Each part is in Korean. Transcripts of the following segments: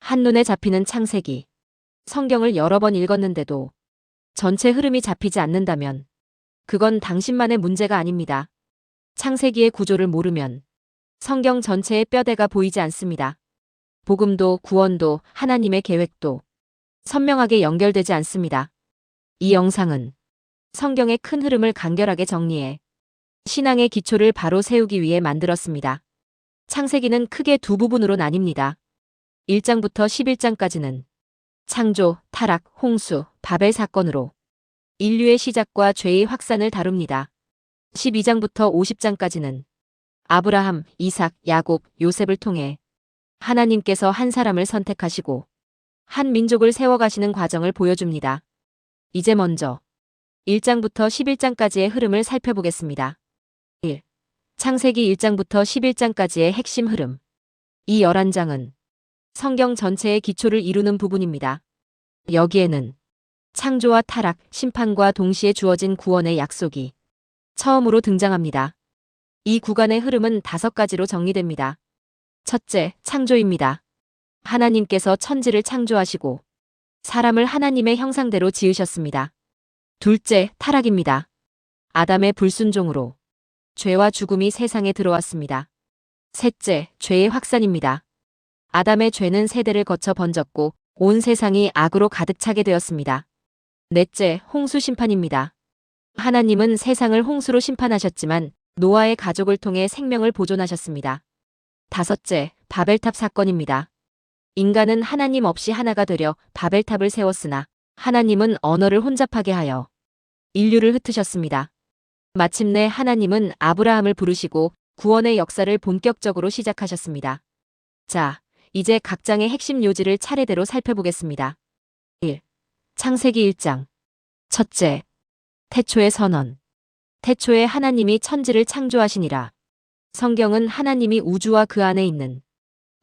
한눈에 잡히는 창세기. 성경을 여러 번 읽었는데도 전체 흐름이 잡히지 않는다면 그건 당신만의 문제가 아닙니다. 창세기의 구조를 모르면 성경 전체의 뼈대가 보이지 않습니다. 복음도 구원도 하나님의 계획도 선명하게 연결되지 않습니다. 이 영상은 성경의 큰 흐름을 간결하게 정리해 신앙의 기초를 바로 세우기 위해 만들었습니다. 창세기는 크게 두 부분으로 나뉩니다. 1장부터 11장까지는 창조, 타락, 홍수, 바벨 사건으로 인류의 시작과 죄의 확산을 다룹니다. 12장부터 50장까지는 아브라함, 이삭, 야곱, 요셉을 통해 하나님께서 한 사람을 선택하시고 한 민족을 세워가시는 과정을 보여줍니다. 이제 먼저 1장부터 11장까지의 흐름을 살펴보겠습니다. 1. 창세기 1장부터 11장까지의 핵심 흐름. 이 11장은 성경 전체의 기초를 이루는 부분입니다. 여기에는 창조와 타락, 심판과 동시에 주어진 구원의 약속이 처음으로 등장합니다. 이 구간의 흐름은 5가지로 정리됩니다. 첫째, 창조입니다. 하나님께서 천지를 창조하시고 사람을 하나님의 형상대로 지으셨습니다. 둘째, 타락입니다. 아담의 불순종으로 죄와 죽음이 세상에 들어왔습니다. 셋째, 죄의 확산입니다. 아담의 죄는 세대를 거쳐 번졌고 온 세상이 악으로 가득 차게 되었습니다. 넷째, 홍수 심판입니다. 하나님은 세상을 홍수로 심판하셨지만 노아의 가족을 통해 생명을 보존하셨습니다. 다섯째, 바벨탑 사건입니다. 인간은 하나님 없이 하나가 되려 바벨탑을 세웠으나 하나님은 언어를 혼잡하게 하여 인류를 흩으셨습니다. 마침내 하나님은 아브라함을 부르시고 구원의 역사를 본격적으로 시작하셨습니다. 자, 이제 각 장의 핵심 요지를 차례대로 살펴보겠습니다. 1. 창세기 1장. 첫째, 태초의 선언. 태초에 하나님이 천지를 창조하시니라. 성경은 하나님이 우주와 그 안에 있는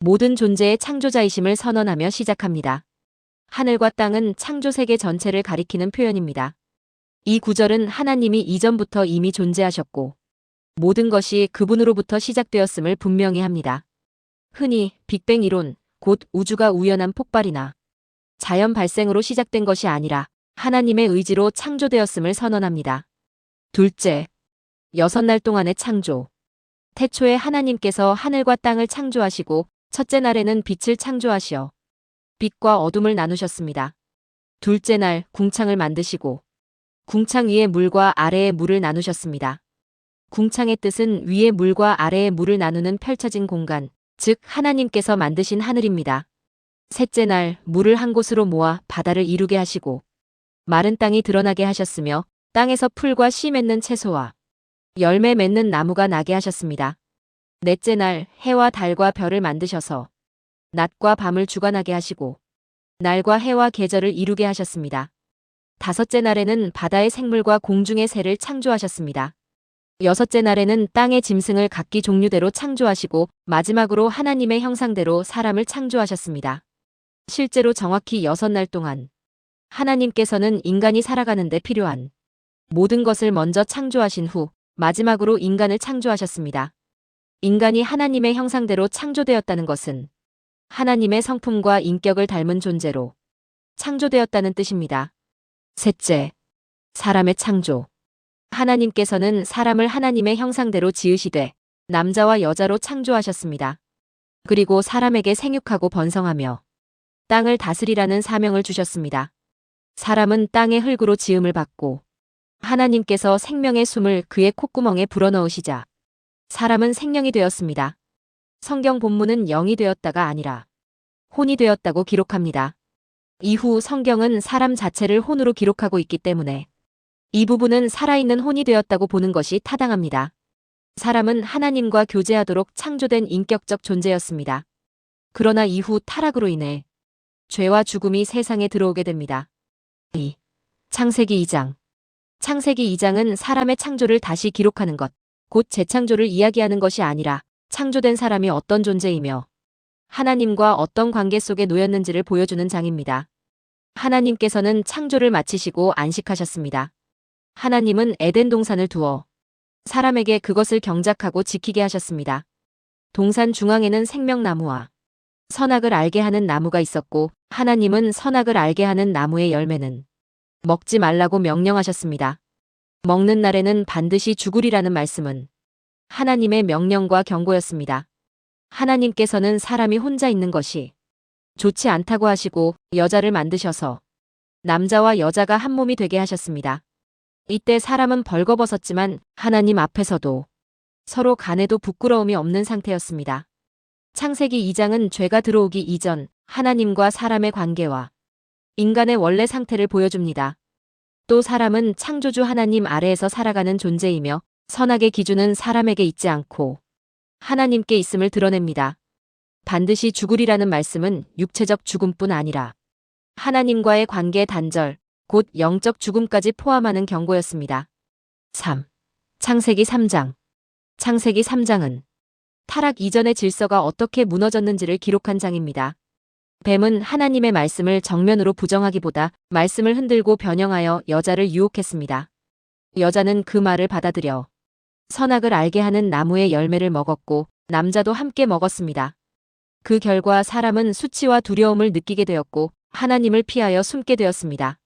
모든 존재의 창조자이심을 선언하며 시작합니다. 하늘과 땅은 창조 세계 전체를 가리키는 표현입니다. 이 구절은 하나님이 이전부터 이미 존재하셨고 모든 것이 그분으로부터 시작되었음을 분명히 합니다. 흔히 빅뱅 이론, 곧 우주가 우연한 폭발이나 자연 발생으로 시작된 것이 아니라 하나님의 의지로 창조되었음을 선언합니다. 둘째, 6날 동안의 창조. 태초에 하나님께서 하늘과 땅을 창조하시고 첫째 날에는 빛을 창조하시어 빛과 어둠을 나누셨습니다. 둘째 날 궁창을 만드시고 궁창 위의 물과 아래의 물을 나누셨습니다. 궁창의 뜻은 위의 물과 아래의 물을 나누는 펼쳐진 공간, 즉 하나님께서 만드신 하늘입니다. 셋째 날 물을 한 곳으로 모아 바다를 이루게 하시고 마른 땅이 드러나게 하셨으며 땅에서 풀과 씨 맺는 채소와 열매 맺는 나무가 나게 하셨습니다. 넷째 날 해와 달과 별을 만드셔서 낮과 밤을 주관하게 하시고 날과 해와 계절을 이루게 하셨습니다. 다섯째 날에는 바다의 생물과 공중의 새를 창조하셨습니다. 여섯째 날에는 땅의 짐승을 각기 종류대로 창조하시고 마지막으로 하나님의 형상대로 사람을 창조하셨습니다. 실제로 정확히 6날 동안 하나님께서는 인간이 살아가는 데 필요한 모든 것을 먼저 창조하신 후 마지막으로 인간을 창조하셨습니다. 인간이 하나님의 형상대로 창조되었다는 것은 하나님의 성품과 인격을 닮은 존재로 창조되었다는 뜻입니다. 셋째, 사람의 창조. 하나님께서는 사람을 하나님의 형상대로 지으시되 남자와 여자로 창조하셨습니다. 그리고 사람에게 생육하고 번성하며 땅을 다스리라는 사명을 주셨습니다. 사람은 땅의 흙으로 지음을 받고 하나님께서 생명의 숨을 그의 콧구멍에 불어넣으시자 사람은 생명이 되었습니다. 성경 본문은 영이 되었다가 아니라 혼이 되었다고 기록합니다. 이후 성경은 사람 자체를 혼으로 기록하고 있기 때문에 이 부분은 살아있는 혼이 되었다고 보는 것이 타당합니다. 사람은 하나님과 교제하도록 창조된 인격적 존재였습니다. 그러나 이후 타락으로 인해 죄와 죽음이 세상에 들어오게 됩니다. 2. 창세기 2장. 창세기 2장은 사람의 창조를 다시 기록하는 것, 곧 재창조를 이야기하는 것이 아니라 창조된 사람이 어떤 존재이며 하나님과 어떤 관계 속에 놓였는지를 보여주는 장입니다. 하나님께서는 창조를 마치시고 안식하셨습니다. 하나님은 에덴 동산을 두어 사람에게 그것을 경작하고 지키게 하셨습니다. 동산 중앙에는 생명나무와 선악을 알게 하는 나무가 있었고 하나님은 선악을 알게 하는 나무의 열매는 먹지 말라고 명령하셨습니다. 먹는 날에는 반드시 죽으리라는 말씀은 하나님의 명령과 경고였습니다. 하나님께서는 사람이 혼자 있는 것이 좋지 않다고 하시고 여자를 만드셔서 남자와 여자가 한 몸이 되게 하셨습니다. 이때 사람은 벌거벗었지만 하나님 앞에서도 서로 간에도 부끄러움이 없는 상태였습니다. 창세기 2장은 죄가 들어오기 이전 하나님과 사람의 관계와 인간의 원래 상태를 보여줍니다. 또 사람은 창조주 하나님 아래에서 살아가는 존재이며 선악의 기준은 사람에게 있지 않고 하나님께 있음을 드러냅니다. 반드시 죽으리라는 말씀은 육체적 죽음뿐 아니라 하나님과의 관계 단절, 곧 영적 죽음까지 포함하는 경고였습니다. 3. 창세기 3장. 창세기 3장은 타락 이전의 질서가 어떻게 무너졌는지를 기록한 장입니다. 뱀은 하나님의 말씀을 정면으로 부정하기보다 말씀을 흔들고 변형하여 여자를 유혹했습니다. 여자는 그 말을 받아들여 선악을 알게 하는 나무의 열매를 먹었고 남자도 함께 먹었습니다. 그 결과 사람은 수치와 두려움을 느끼게 되었고 하나님을 피하여 숨게 되었습니다.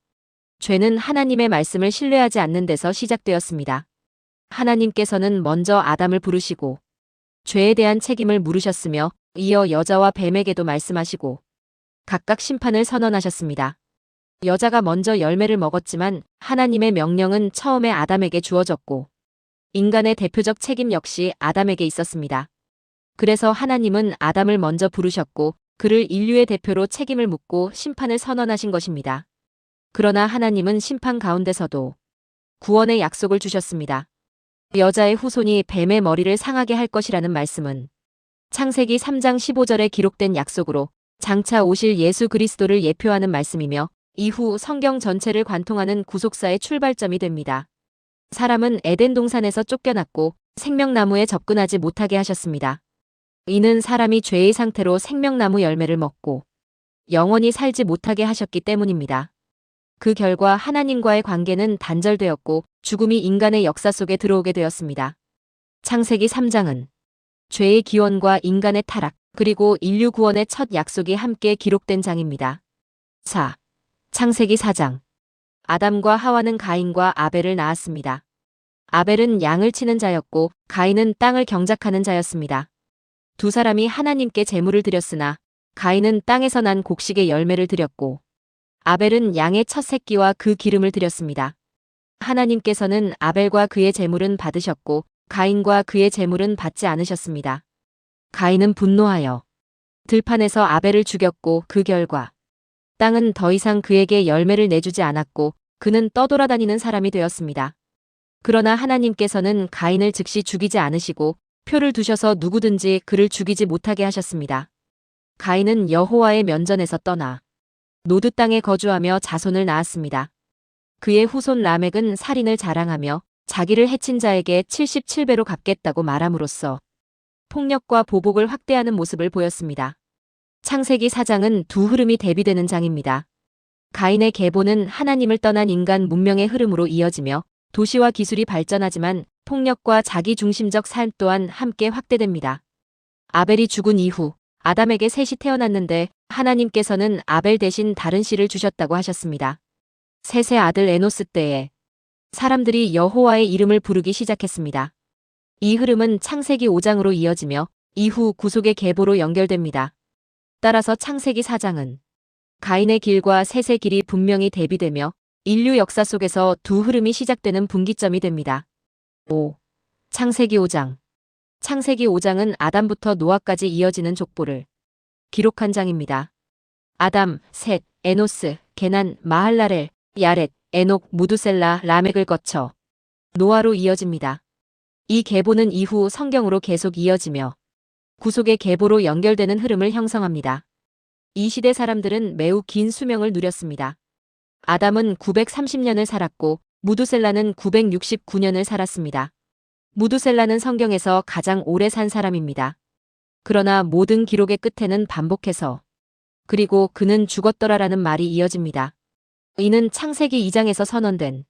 죄는 하나님의 말씀을 신뢰하지 않는 데서 시작되었습니다. 하나님께서는 먼저 아담을 부르시고 죄에 대한 책임을 물으셨으며 이어 여자와 뱀에게도 말씀하시고 각각 심판을 선언하셨습니다. 여자가 먼저 열매를 먹었지만 하나님의 명령은 처음에 아담에게 주어졌고 인간의 대표적 책임 역시 아담에게 있었습니다. 그래서 하나님은 아담을 먼저 부르셨고 그를 인류의 대표로 책임을 묻고 심판을 선언하신 것입니다. 그러나 하나님은 심판 가운데서도 구원의 약속을 주셨습니다. 여자의 후손이 뱀의 머리를 상하게 할 것이라는 말씀은 창세기 3장 15절에 기록된 약속으로 장차 오실 예수 그리스도를 예표하는 말씀이며 이후 성경 전체를 관통하는 구속사의 출발점이 됩니다. 사람은 에덴 동산에서 쫓겨났고 생명나무에 접근하지 못하게 하셨습니다. 이는 사람이 죄의 상태로 생명나무 열매를 먹고 영원히 살지 못하게 하셨기 때문입니다. 그 결과 하나님과의 관계는 단절되었고 죽음이 인간의 역사 속에 들어오게 되었습니다. 창세기 3장은 죄의 기원과 인간의 타락, 그리고 인류 구원의 첫 약속이 함께 기록된 장입니다. 4. 창세기 4장. 아담과 하와는 가인과 아벨을 낳았습니다. 아벨은 양을 치는 자였고 가인은 땅을 경작하는 자였습니다. 두 사람이 하나님께 제물을 드렸으나 가인은 땅에서 난 곡식의 열매를 드렸고 아벨은 양의 첫 새끼와 그 기름을 드렸습니다. 하나님께서는 아벨과 그의 제물은 받으셨고 가인과 그의 제물은 받지 않으셨습니다. 가인은 분노하여 들판에서 아벨을 죽였고 그 결과 땅은 더 이상 그에게 열매를 내주지 않았고 그는 떠돌아다니는 사람이 되었습니다. 그러나 하나님께서는 가인을 즉시 죽이지 않으시고 표를 두셔서 누구든지 그를 죽이지 못하게 하셨습니다. 가인은 여호와의 면전에서 떠나 노드 땅에 거주하며 자손을 낳았습니다. 그의 후손 라멕은 살인을 자랑하며 자기를 해친 자에게 77배로 갚겠다고 말함으로써 폭력과 보복을 확대하는 모습을 보였습니다. 창세기 4장은 두 흐름이 대비되는 장입니다. 가인의 계보는 하나님을 떠난 인간 문명의 흐름으로 이어지며 도시와 기술이 발전하지만 폭력과 자기중심적 삶 또한 함께 확대됩니다. 아벨이 죽은 이후 아담에게 셋이 태어났는데 하나님께서는 아벨 대신 다른 씨를 주셨다고 하셨습니다. 셋의 아들 에노스 때에 사람들이 여호와의 이름을 부르기 시작했습니다. 이 흐름은 창세기 5장으로 이어지며 이후 구속의 계보로 연결됩니다. 따라서 창세기 4장은 가인의 길과 셋의 길이 분명히 대비되며 인류 역사 속에서 두 흐름이 시작되는 분기점이 됩니다. 5. 창세기 5장. 창세기 5장은 아담부터 노아까지 이어지는 족보를 기록한 장입니다. 아담, 셋, 에노스, 게난, 마할랄엘, 야렛, 에녹, 무두셀라, 라멕을 거쳐 노아로 이어집니다. 이 계보는 이후 성경으로 계속 이어지며 구속의 계보로 연결되는 흐름을 형성합니다. 이 시대 사람들은 매우 긴 수명을 누렸습니다. 아담은 930년을 살았고 무두셀라는 969년을 살았습니다. 무두셀라는 성경에서 가장 오래 산 사람입니다. 그러나 모든 기록의 끝에는 반복해서 그리고 그는 죽었더라라는 말이 이어집니다. 이는 창세기 2장에서 선언된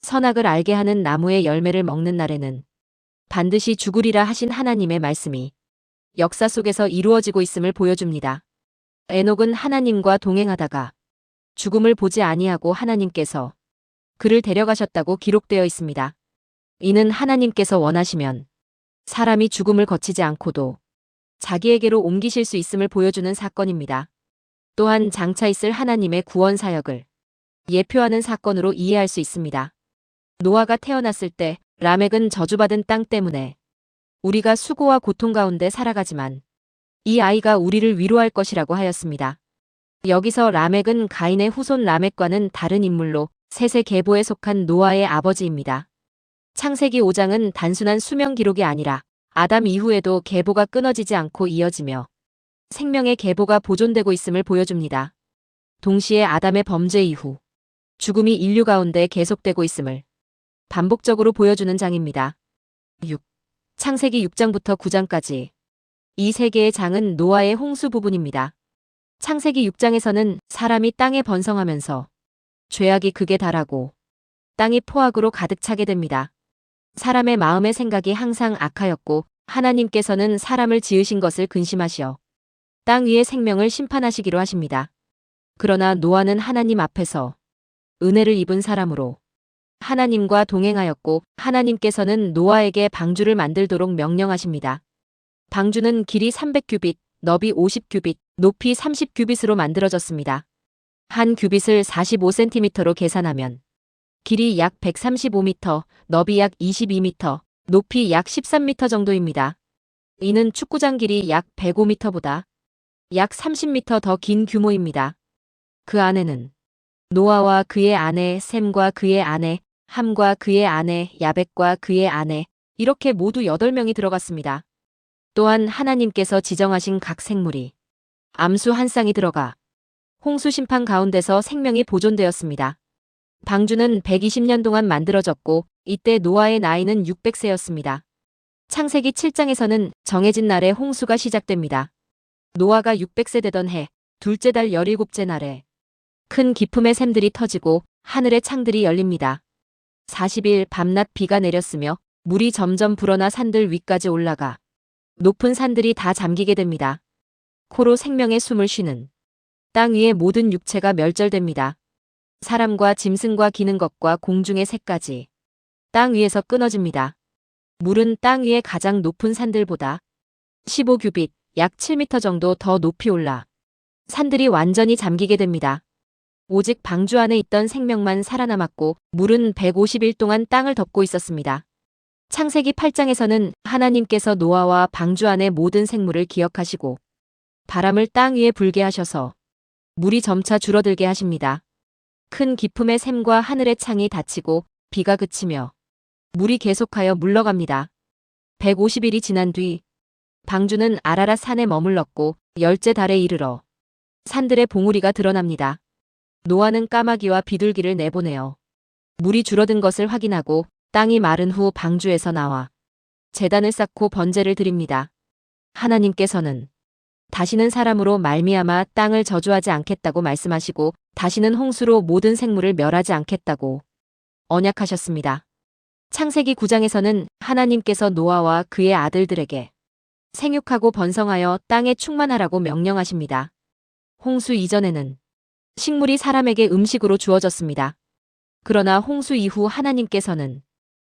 선악을 알게 하는 나무의 열매를 먹는 날에는 반드시 죽으리라 하신 하나님의 말씀이 역사 속에서 이루어지고 있음을 보여줍니다. 에녹은 하나님과 동행하다가 죽음을 보지 아니하고 하나님께서 그를 데려가셨다고 기록되어 있습니다. 이는 하나님께서 원하시면 사람이 죽음을 거치지 않고도 자기에게로 옮기실 수 있음을 보여주는 사건입니다. 또한 장차 있을 하나님의 구원 사역을 예표하는 사건으로 이해할 수 있습니다. 노아가 태어났을 때 라멕은 저주받은 땅 때문에 우리가 수고와 고통 가운데 살아가지만 이 아이가 우리를 위로할 것이라고 하였습니다. 여기서 라멕은 가인의 후손 라멕과는 다른 인물로 셋의 계보에 속한 노아의 아버지입니다. 창세기 5장은 단순한 수명 기록이 아니라 아담 이후에도 계보가 끊어지지 않고 이어지며 생명의 계보가 보존되고 있음을 보여줍니다. 동시에 아담의 범죄 이후 죽음이 인류 가운데 계속되고 있음을 반복적으로 보여주는 장입니다. 6. 창세기 6장부터 9장까지 이 세 개의 장은 노아의 홍수 부분입니다. 창세기 6장에서는 사람이 땅에 번성하면서 죄악이 극에 달하고 땅이 포악으로 가득 차게 됩니다. 사람의 마음의 생각이 항상 악하였고 하나님께서는 사람을 지으신 것을 근심하시어 땅 위의 생명을 심판하시기로 하십니다. 그러나 노아는 하나님 앞에서 은혜를 입은 사람으로 하나님과 동행하였고 하나님께서는 노아에게 방주를 만들도록 명령하십니다. 방주는 길이 300규빗, 너비 50규빗, 높이 30규빗으로 만들어졌습니다. 한 규빗을 45cm로 계산하면 길이 약 135m, 너비 약 22m, 높이 약 13m 정도입니다. 이는 축구장 길이 약 105m보다 약 30m 더 긴 규모입니다. 그 안에는 노아와 그의 아내 셈과 그의 아내 함과 그의 아내 야벳과 그의 아내 이렇게 모두 8명이 들어갔습니다. 또한 하나님께서 지정하신 각 생물이 암수 한 쌍이 들어가 홍수 심판 가운데서 생명이 보존되었습니다. 방주는 120년 동안 만들어졌고 이때 노아의 나이는 600세였습니다. 창세기 7장에서는 정해진 날에 홍수가 시작됩니다. 노아가 600세 되던 해 둘째 달 17째 날에 큰 기품의 샘들이 터지고 하늘의 창들이 열립니다. 40일 밤낮 비가 내렸으며 물이 점점 불어나 산들 위까지 올라가 높은 산들이 다 잠기게 됩니다. 코로 생명의 숨을 쉬는 땅 위의 모든 육체가 멸절됩니다. 사람과 짐승과 기는 것과 공중의 새까지 땅 위에서 끊어집니다. 물은 땅 위의 가장 높은 산들보다 15규빗, 약 7m 정도 더 높이 올라 산들이 완전히 잠기게 됩니다. 오직 방주 안에 있던 생명만 살아남았고 물은 150일 동안 땅을 덮고 있었습니다. 창세기 8장에서는 하나님께서 노아와 방주 안의 모든 생물을 기억하시고 바람을 땅 위에 불게 하셔서 물이 점차 줄어들게 하십니다. 큰 기품의 샘과 하늘의 창이 닫히고 비가 그치며 물이 계속하여 물러갑니다. 150일이 지난 뒤 방주는 아라랏 산에 머물렀고 10째 달에 이르러 산들의 봉우리가 드러납니다. 노아는 까마귀와 비둘기를 내보내어 물이 줄어든 것을 확인하고 땅이 마른 후 방주에서 나와 제단을 쌓고 번제를 드립니다. 하나님께서는 다시는 사람으로 말미암아 땅을 저주하지 않겠다고 말씀하시고 다시는 홍수로 모든 생물을 멸하지 않겠다고 언약하셨습니다. 창세기 9장에서는 하나님께서 노아와 그의 아들들에게 생육하고 번성하여 땅에 충만하라고 명령하십니다. 홍수 이전에는 식물이 사람에게 음식으로 주어졌습니다. 그러나 홍수 이후 하나님께서는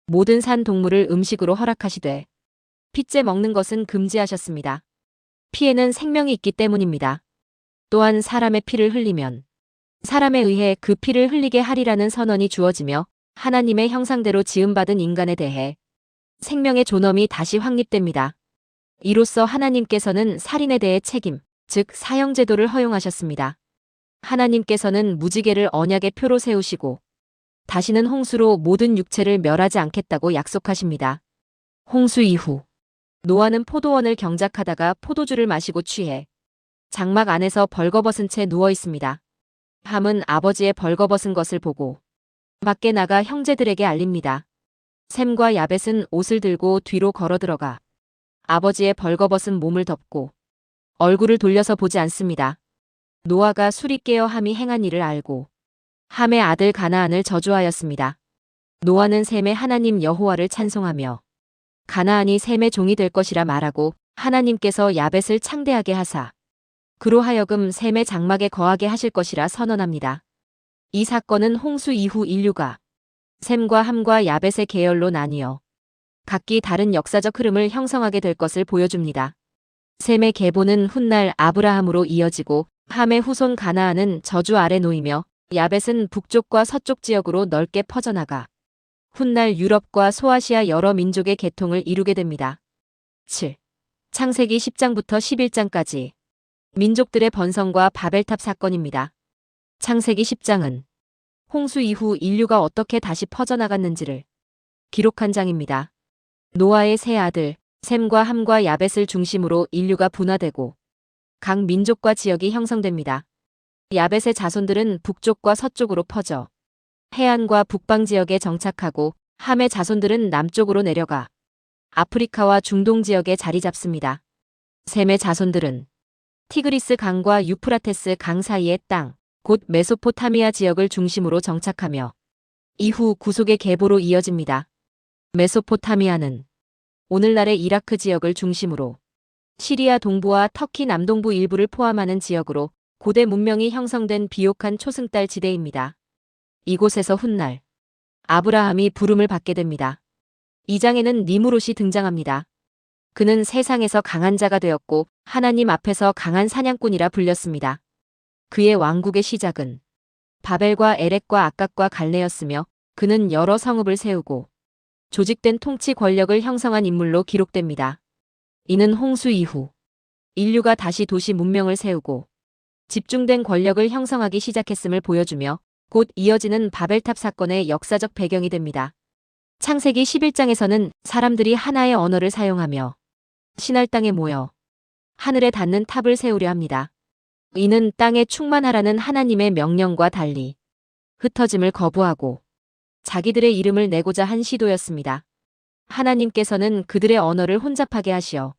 모든 산 동물을 음식으로 허락하시되 피째 먹는 것은 금지하셨습니다. 피에는 생명이 있기 때문입니다. 또한 사람의 피를 흘리면 사람에 의해 그 피를 흘리게 하리라는 선언이 주어지며 하나님의 형상대로 지음받은 인간에 대해 생명의 존엄이 다시 확립됩니다. 이로써 하나님께서는 살인에 대해 책임, 즉 사형제도를 허용하셨습니다. 하나님께서는 무지개를 언약의 표로 세우시고 다시는 홍수로 모든 육체를 멸하지 않겠다고 약속하십니다. 홍수 이후 노아는 포도원을 경작하다가 포도주를 마시고 취해 장막 안에서 벌거벗은 채 누워 있습니다. 함은 아버지의 벌거벗은 것을 보고 밖에 나가 형제들에게 알립니다. 셈과 야벳은 옷을 들고 뒤로 걸어 들어가 아버지의 벌거벗은 몸을 덮고 얼굴을 돌려서 보지 않습니다. 노아가 술이 깨어 함이 행한 일을 알고 함의 아들 가나안을 저주하였습니다. 노아는 셈의 하나님 여호와를 찬송하며 가나안이 셈의 종이 될 것이라 말하고 하나님께서 야벳을 창대하게 하사 그로 하여금 셈의 장막에 거하게 하실 것이라 선언합니다. 이 사건은 홍수 이후 인류가 셈과 함과 야벳의 계열로 나뉘어 각기 다른 역사적 흐름을 형성하게 될 것을 보여줍니다. 셈의 계보는 훗날 아브라함으로 이어지고 함의 후손 가나안은 저주 아래 놓이며 야벳은 북쪽과 서쪽 지역으로 넓게 퍼져나가 훗날 유럽과 소아시아 여러 민족의 계통을 이루게 됩니다. 7. 창세기 10장부터 11장까지 민족들의 번성과 바벨탑 사건입니다. 창세기 10장은 홍수 이후 인류가 어떻게 다시 퍼져나갔는지를 기록한 장입니다. 노아의 세 아들 셈과 함과 야벳을 중심으로 인류가 분화되고 각 민족과 지역이 형성됩니다. 야벳의 자손들은 북쪽과 서쪽으로 퍼져 해안과 북방 지역에 정착하고 함의 자손들은 남쪽으로 내려가 아프리카와 중동 지역에 자리 잡습니다. 셈의 자손들은 티그리스 강과 유프라테스 강 사이의 땅, 곧 메소포타미아 지역을 중심으로 정착하며 이후 구속의 계보로 이어집니다. 메소포타미아는 오늘날의 이라크 지역을 중심으로 시리아 동부와 터키 남동부 일부를 포함하는 지역으로 고대 문명이 형성된 비옥한 초승달 지대입니다. 이곳에서 훗날 아브라함이 부름을 받게 됩니다. 이 장에는 니무롯이 등장합니다. 그는 세상에서 강한 자가 되었고 하나님 앞에서 강한 사냥꾼이라 불렸습니다. 그의 왕국의 시작은 바벨과 에렉과 악각과 갈레였으며 그는 여러 성읍을 세우고 조직된 통치 권력을 형성한 인물로 기록됩니다. 이는 홍수 이후 인류가 다시 도시 문명을 세우고 집중된 권력을 형성하기 시작했음을 보여주며 곧 이어지는 바벨탑 사건의 역사적 배경이 됩니다. 창세기 11장에서는 사람들이 하나의 언어를 사용하며 신할 땅에 모여 하늘에 닿는 탑을 세우려 합니다. 이는 땅에 충만하라는 하나님의 명령과 달리 흩어짐을 거부하고 자기들의 이름을 내고자 한 시도였습니다. 하나님께서는 그들의 언어를 혼잡하게 하시어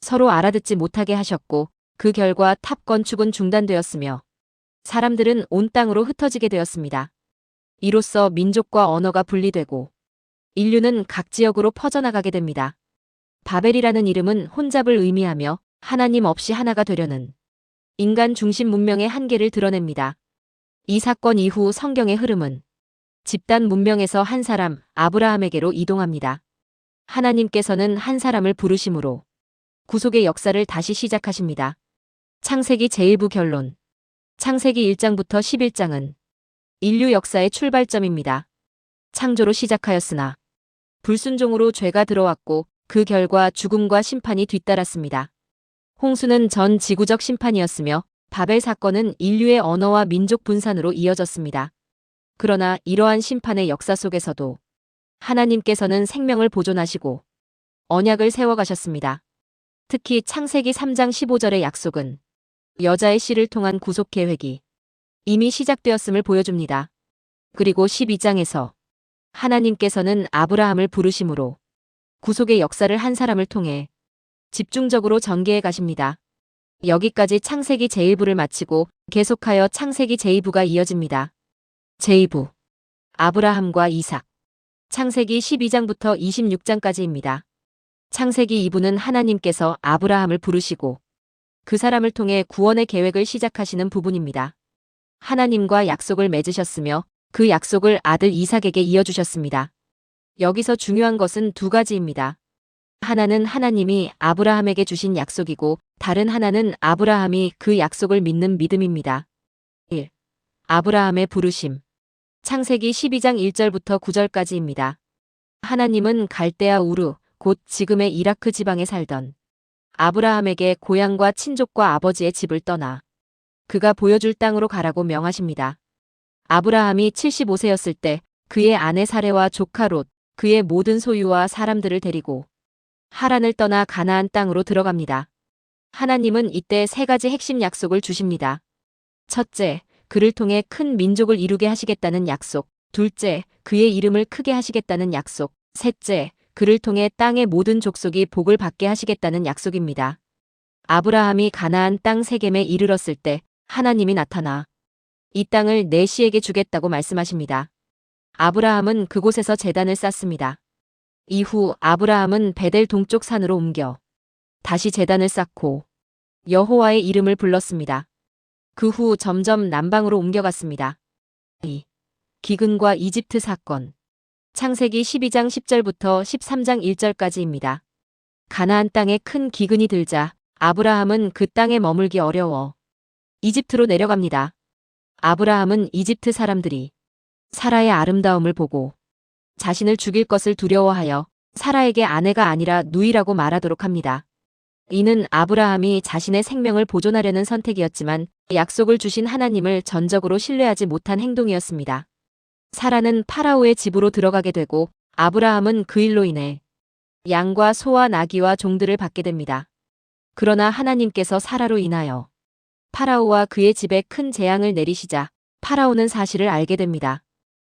서로 알아듣지 못하게 하셨고 그 결과 탑 건축은 중단되었으며 사람들은 온 땅으로 흩어지게 되었습니다. 이로써 민족과 언어가 분리되고 인류는 각 지역으로 퍼져나가게 됩니다. 바벨이라는 이름은 혼잡을 의미하며 하나님 없이 하나가 되려는 인간 중심 문명의 한계를 드러냅니다. 이 사건 이후 성경의 흐름은 집단 문명에서 한 사람 아브라함에게로 이동합니다. 하나님께서는 한 사람을 부르심으로 구속의 역사를 다시 시작하십니다. 창세기 제1부 결론. 창세기 1장부터 11장은 인류 역사의 출발점입니다. 창조로 시작하였으나 불순종으로 죄가 들어왔고 그 결과 죽음과 심판이 뒤따랐습니다. 홍수는 전 지구적 심판이었으며 바벨 사건은 인류의 언어와 민족 분산으로 이어졌습니다. 그러나 이러한 심판의 역사 속에서도 하나님께서는 생명을 보존하시고 언약을 세워가셨습니다. 특히 창세기 3장 15절의 약속은 여자의 씨를 통한 구속 계획이 이미 시작되었음을 보여줍니다. 그리고 12장에서 하나님께서는 아브라함을 부르심으로 구속의 역사를 한 사람을 통해 집중적으로 전개해 가십니다. 여기까지 창세기 제1부를 마치고 계속하여 창세기 제2부가 이어집니다. 제2부 아브라함과 이삭. 창세기 12장부터 26장까지입니다. 창세기 2부는 하나님께서 아브라함을 부르시고 그 사람을 통해 구원의 계획을 시작하시는 부분입니다. 하나님과 약속을 맺으셨으며 그 약속을 아들 이삭에게 이어주셨습니다. 여기서 중요한 것은 두 가지입니다. 하나는 하나님이 아브라함에게 주신 약속이고 다른 하나는 아브라함이 그 약속을 믿는 믿음입니다. 1. 아브라함의 부르심. 창세기 12장 1절부터 9절까지입니다. 하나님은 갈대아 우르, 곧 지금의 이라크 지방에 살던 아브라함에게 고향과 친족과 아버지의 집을 떠나 그가 보여줄 땅으로 가라고 명하십니다. 아브라함이 75세였을 때 그의 아내 사레와 조카 롯, 그의 모든 소유와 사람들을 데리고 하란을 떠나 가나안 땅으로 들어갑니다. 하나님은 이때 세 가지 핵심 약속을 주십니다. 첫째, 그를 통해 큰 민족을 이루게 하시겠다는 약속. 둘째, 그의 이름을 크게 하시겠다는 약속. 셋째, 그를 통해 땅의 모든 족속이 복을 받게 하시겠다는 약속입니다. 아브라함이 가나안 땅 세겜에 이르렀을 때 하나님이 나타나 이 땅을 내 씨에게 주겠다고 말씀하십니다. 아브라함은 그곳에서 제단을 쌓습니다. 이후 아브라함은 베델 동쪽 산으로 옮겨 다시 제단을 쌓고 여호와의 이름을 불렀습니다. 그 후 점점 남방으로 옮겨갔습니다. 2. 기근과 이집트 사건. 창세기 12장 10절부터 13장 1절까지입니다. 가나안 땅에 큰 기근이 들자 아브라함은 그 땅에 머물기 어려워 이집트로 내려갑니다. 아브라함은 이집트 사람들이 사라의 아름다움을 보고 자신을 죽일 것을 두려워하여 사라에게 아내가 아니라 누이라고 말하도록 합니다. 이는 아브라함이 자신의 생명을 보존하려는 선택이었지만 약속을 주신 하나님을 전적으로 신뢰하지 못한 행동이었습니다. 사라는 파라오의 집으로 들어가게 되고 아브라함은 그 일로 인해 양과 소와 나귀와 종들을 받게 됩니다. 그러나 하나님께서 사라로 인하여 파라오와 그의 집에 큰 재앙을 내리시자 파라오는 사실을 알게 됩니다.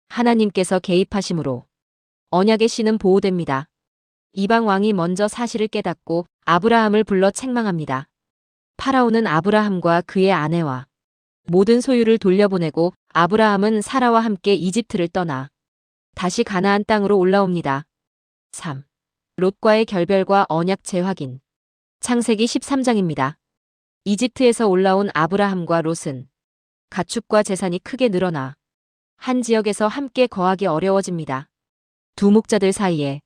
하나님께서 개입하심으로 언약의 씨는 보호됩니다. 이방 왕이 먼저 사실을 깨닫고 아브라함을 불러 책망합니다. 파라오는 아브라함과 그의 아내와 모든 소유를 돌려보내고 아브라함은 사라와 함께 이집트를 떠나 다시 가나안 땅으로 올라옵니다. 3. 롯과의 결별과 언약 재확인. 창세기 13장입니다. 이집트에서 올라온 아브라함과 롯은 가축과 재산이 크게 늘어나 한 지역에서 함께 거하기 어려워집니다. 두 목자들 사이에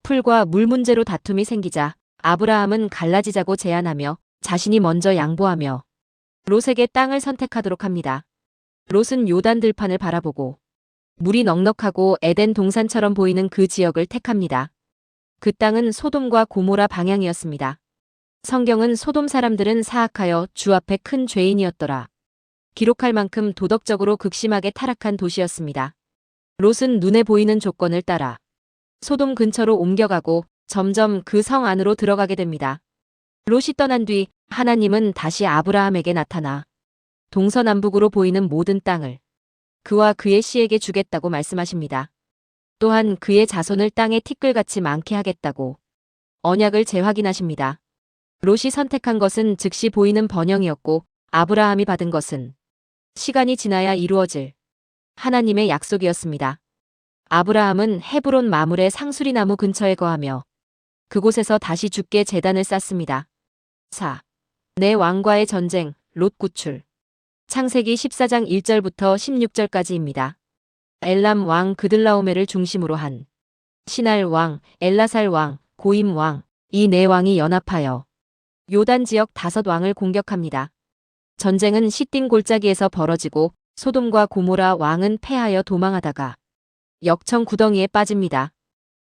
풀과 물 문제로 다툼이 생기자 아브라함은 갈라지자고 제안하며 자신이 먼저 양보하며 롯에게 땅을 선택하도록 합니다. 롯은 요단 들판을 바라보고 물이 넉넉하고 에덴 동산처럼 보이는 그 지역을 택합니다. 그 땅은 소돔과 고모라 방향이었습니다. 성경은 소돔 사람들은 사악하여 주 앞에 큰 죄인이었더라 기록할 만큼 도덕적으로 극심하게 타락한 도시였습니다. 롯은 눈에 보이는 조건을 따라 소돔 근처로 옮겨가고 점점 그 성 안으로 들어가게 됩니다. 롯이 떠난 뒤 하나님은 다시 아브라함에게 나타나 동서남북으로 보이는 모든 땅을 그와 그의 씨에게 주겠다고 말씀하십니다. 또한 그의 자손을 땅에 티끌같이 많게 하겠다고 언약을 재확인하십니다. 롯이 선택한 것은 즉시 보이는 번영이었고 아브라함이 받은 것은 시간이 지나야 이루어질 하나님의 약속이었습니다. 아브라함은 헤브론 마물의 상수리나무 근처에 거하며 그곳에서 다시 주께 제단을 쌓습니다. 4. 내 왕과의 전쟁, 롯 구출. 창세기 14장 1절부터 16절까지입니다. 엘람 왕 그들라오메를 중심으로 한 시날 왕, 엘라살 왕, 고임 왕, 이 네 왕이 연합하여 요단 지역 5왕을 공격합니다. 전쟁은 시띵 골짜기에서 벌어지고 소돔과 고모라 왕은 패하여 도망하다가 역청 구덩이에 빠집니다.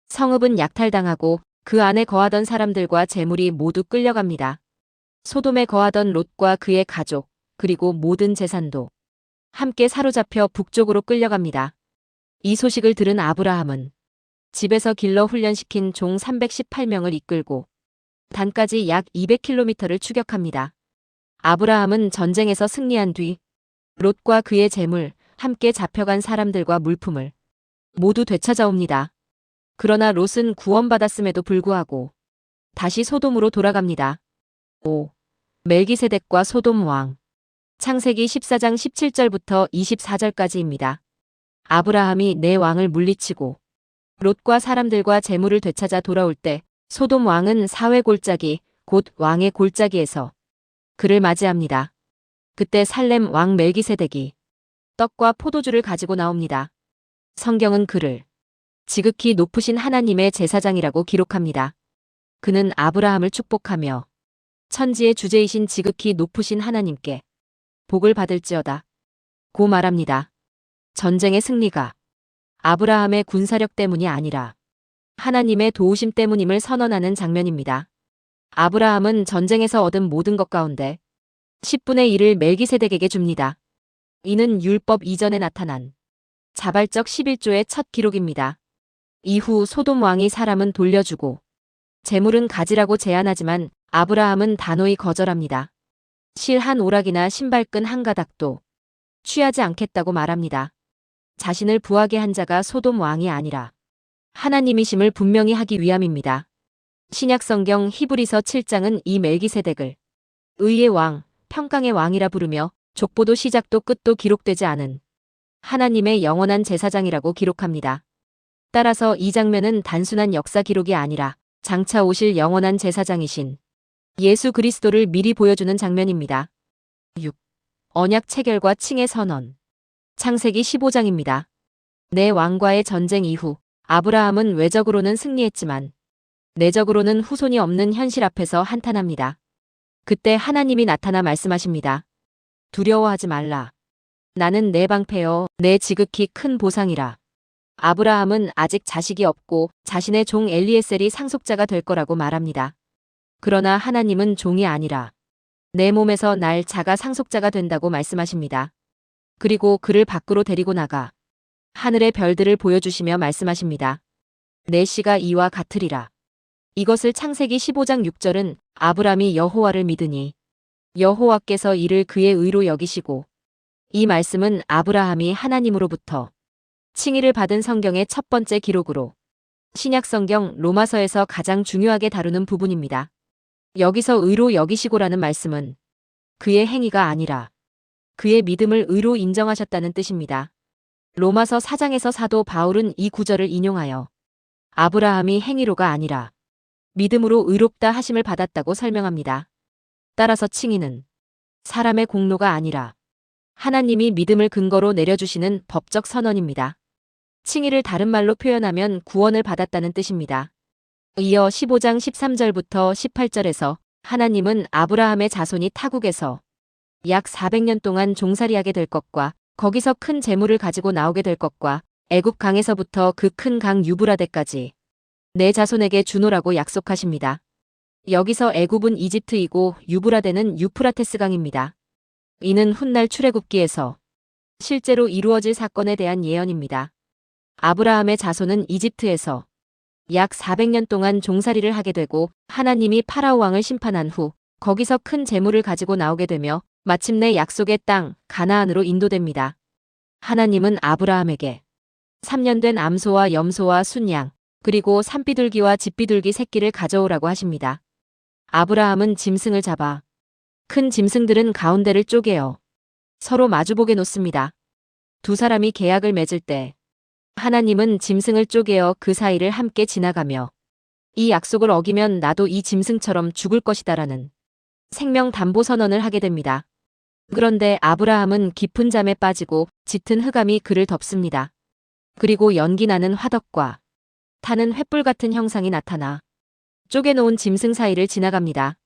성읍은 약탈당하고 그 안에 거하던 사람들과 재물이 모두 끌려갑니다. 소돔에 거하던 롯과 그의 가족, 그리고 모든 재산도 함께 사로잡혀 북쪽으로 끌려갑니다. 이 소식을 들은 아브라함은 집에서 길러 훈련시킨 종 318명을 이끌고 단까지 약 200km를 추격합니다. 아브라함은 전쟁에서 승리한 뒤 롯과 그의 재물, 함께 잡혀간 사람들과 물품을 모두 되찾아옵니다. 그러나 롯은 구원받았음에도 불구하고 다시 소돔으로 돌아갑니다. 5. 멜기세덱과 소돔 왕. 창세기 14장 17절부터 24절까지입니다. 아브라함이 네 왕을 물리치고 롯과 사람들과 재물을 되찾아 돌아올 때 소돔 왕은 사회 골짜기, 곧 왕의 골짜기에서 그를 맞이합니다. 그때 살렘 왕 멜기세덱이 떡과 포도주를 가지고 나옵니다. 성경은 그를 지극히 높으신 하나님의 제사장이라고 기록합니다. 그는 아브라함을 축복하며 천지의 주제이신 지극히 높으신 하나님께 복을 받을지어다 고 말합니다. 전쟁의 승리가 아브라함의 군사력 때문이 아니라 하나님의 도우심 때문임을 선언하는 장면입니다. 아브라함은 전쟁에서 얻은 모든 것 가운데 10분의 1을 멜기세덱에게 줍니다. 이는 율법 이전에 나타난 자발적 11조의 첫 기록입니다. 이후 소돔 왕이 사람은 돌려주고 재물은 가지라고 제안하지만 아브라함은 단호히 거절합니다. 실 한 오락이나 신발끈 한 가닥도 취하지 않겠다고 말합니다. 자신을 부하게 한 자가 소돔 왕이 아니라 하나님이심을 분명히 하기 위함입니다. 신약성경 히브리서 7장은 이 멜기세덱을 의의 왕, 평강의 왕이라 부르며 족보도 시작도 끝도 기록되지 않은 하나님의 영원한 제사장이라고 기록합니다. 따라서 이 장면은 단순한 역사 기록이 아니라 장차 오실 영원한 제사장이신 예수 그리스도를 미리 보여주는 장면입니다. 6. 언약 체결과 칭의 선언. 창세기 15장입니다. 내 왕과의 전쟁 이후 아브라함은 외적으로는 승리했지만 내적으로는 후손이 없는 현실 앞에서 한탄합니다. 그때 하나님이 나타나 말씀하십니다. 두려워하지 말라. 나는 내 방패여 내 지극히 큰 보상이라. 아브라함은 아직 자식이 없고 자신의 종 엘리에셀이 상속자가 될 거라고 말합니다. 그러나 하나님은 종이 아니라 내 몸에서 날 자가 상속자가 된다고 말씀하십니다. 그리고 그를 밖으로 데리고 나가 하늘의 별들을 보여주시며 말씀하십니다. 내 씨가 이와 같으리라. 이것을 창세기 15장 6절은 아브람이 여호와를 믿으니 여호와께서 이를 그의 의로 여기시고, 이 말씀은 아브라함이 하나님으로부터 칭의를 받은 성경의 첫 번째 기록으로 신약성경 로마서에서 가장 중요하게 다루는 부분입니다. 여기서 의로 여기시고라는 말씀은 그의 행위가 아니라 그의 믿음을 의로 인정하셨다는 뜻입니다. 로마서 4장에서 사도 바울은 이 구절을 인용하여 아브라함이 행위로가 아니라 믿음으로 의롭다 하심을 받았다고 설명합니다. 따라서 칭의는 사람의 공로가 아니라 하나님이 믿음을 근거로 내려주시는 법적 선언입니다. 칭의를 다른 말로 표현하면 구원을 받았다는 뜻입니다. 이어 15장 13절부터 18절에서 하나님은 아브라함의 자손이 타국에서 약 400년 동안 종살이하게 될 것과 거기서 큰 재물을 가지고 나오게 될 것과 애굽 강에서부터 그 큰 강 유브라데까지 내 자손에게 주노라고 약속하십니다. 여기서 애굽은 이집트이고 유브라데는 유프라테스 강입니다. 이는 훗날 출애굽기에서 실제로 이루어질 사건에 대한 예언입니다. 아브라함의 자손은 이집트에서 약 400년 동안 종살이를 하게 되고 하나님이 파라오 왕을 심판한 후 거기서 큰 재물을 가지고 나오게 되며 마침내 약속의 땅 가나안으로 인도됩니다. 하나님은 아브라함에게 3년 된 암소와 염소와 순양 그리고 산비둘기와 집비둘기 새끼를 가져오라고 하십니다. 아브라함은 짐승을 잡아 큰 짐승들은 가운데를 쪼개어 서로 마주보게 놓습니다. 두 사람이 계약을 맺을 때 하나님은 짐승을 쪼개어 그 사이를 함께 지나가며 이 약속을 어기면 나도 이 짐승처럼 죽을 것이다라는 생명 담보 선언을 하게 됩니다. 그런데 아브라함은 깊은 잠에 빠지고 짙은 흑암이 그를 덮습니다. 그리고 연기 나는 화덕과 타는 횃불 같은 형상이 나타나 쪼개놓은 짐승 사이를 지나갑니다.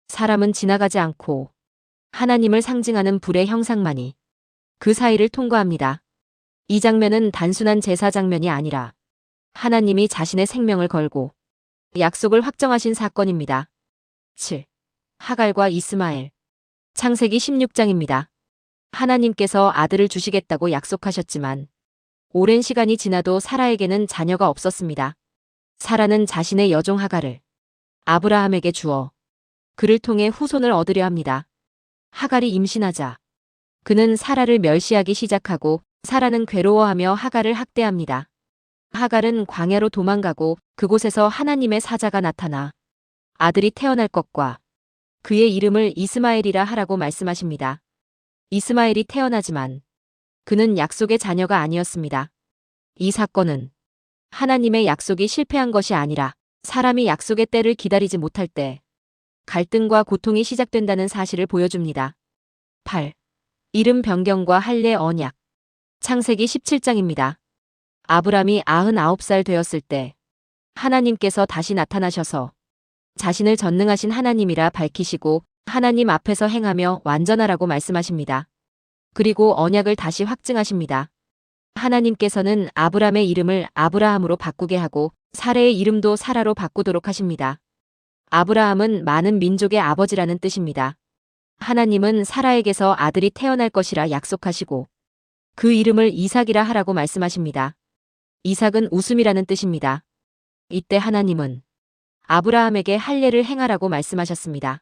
사람은 지나가지 않고 하나님을 상징하는 불의 형상만이 그 사이를 통과합니다. 이 장면은 단순한 제사 장면이 아니라 하나님이 자신의 생명을 걸고 약속을 확정하신 사건입니다. 7. 하갈과 이스마엘. 창세기 16장입니다. 하나님께서 아들을 주시겠다고 약속하셨지만 오랜 시간이 지나도 사라에게는 자녀가 없었습니다. 사라는 자신의 여종 하갈을 아브라함에게 주어 그를 통해 후손을 얻으려 합니다. 하갈이 임신하자 그는 사라를 멸시하기 시작하고 사라는 괴로워하며 하갈을 학대합니다. 하갈은 광야로 도망가고 그곳에서 하나님의 사자가 나타나 아들이 태어날 것과 그의 이름을 이스마엘이라 하라고 말씀하십니다. 이스마엘이 태어나지만 그는 약속의 자녀가 아니었습니다. 이 사건은 하나님의 약속이 실패한 것이 아니라 사람이 약속의 때를 기다리지 못할 때 갈등과 고통이 시작된다는 사실을 보여줍니다. 8. 이름 변경과 할례 언약. 창세기 17장입니다. 아브람이 99살 되었을 때 하나님께서 다시 나타나셔서 자신을 전능하신 하나님이라 밝히시고 하나님 앞에서 행하며 완전하라고 말씀하십니다. 그리고 언약을 다시 확증하십니다. 하나님께서는 아브람의 이름을 아브라함으로 바꾸게 하고 사레의 이름도 사라로 바꾸도록 하십니다. 아브라함은 많은 민족의 아버지라는 뜻입니다. 하나님은 사라에게서 아들이 태어날 것이라 약속하시고 그 이름을 이삭이라 하라고 말씀하십니다. 이삭은 웃음이라는 뜻입니다. 이때 하나님은 아브라함에게 할례를 행하라고 말씀하셨습니다.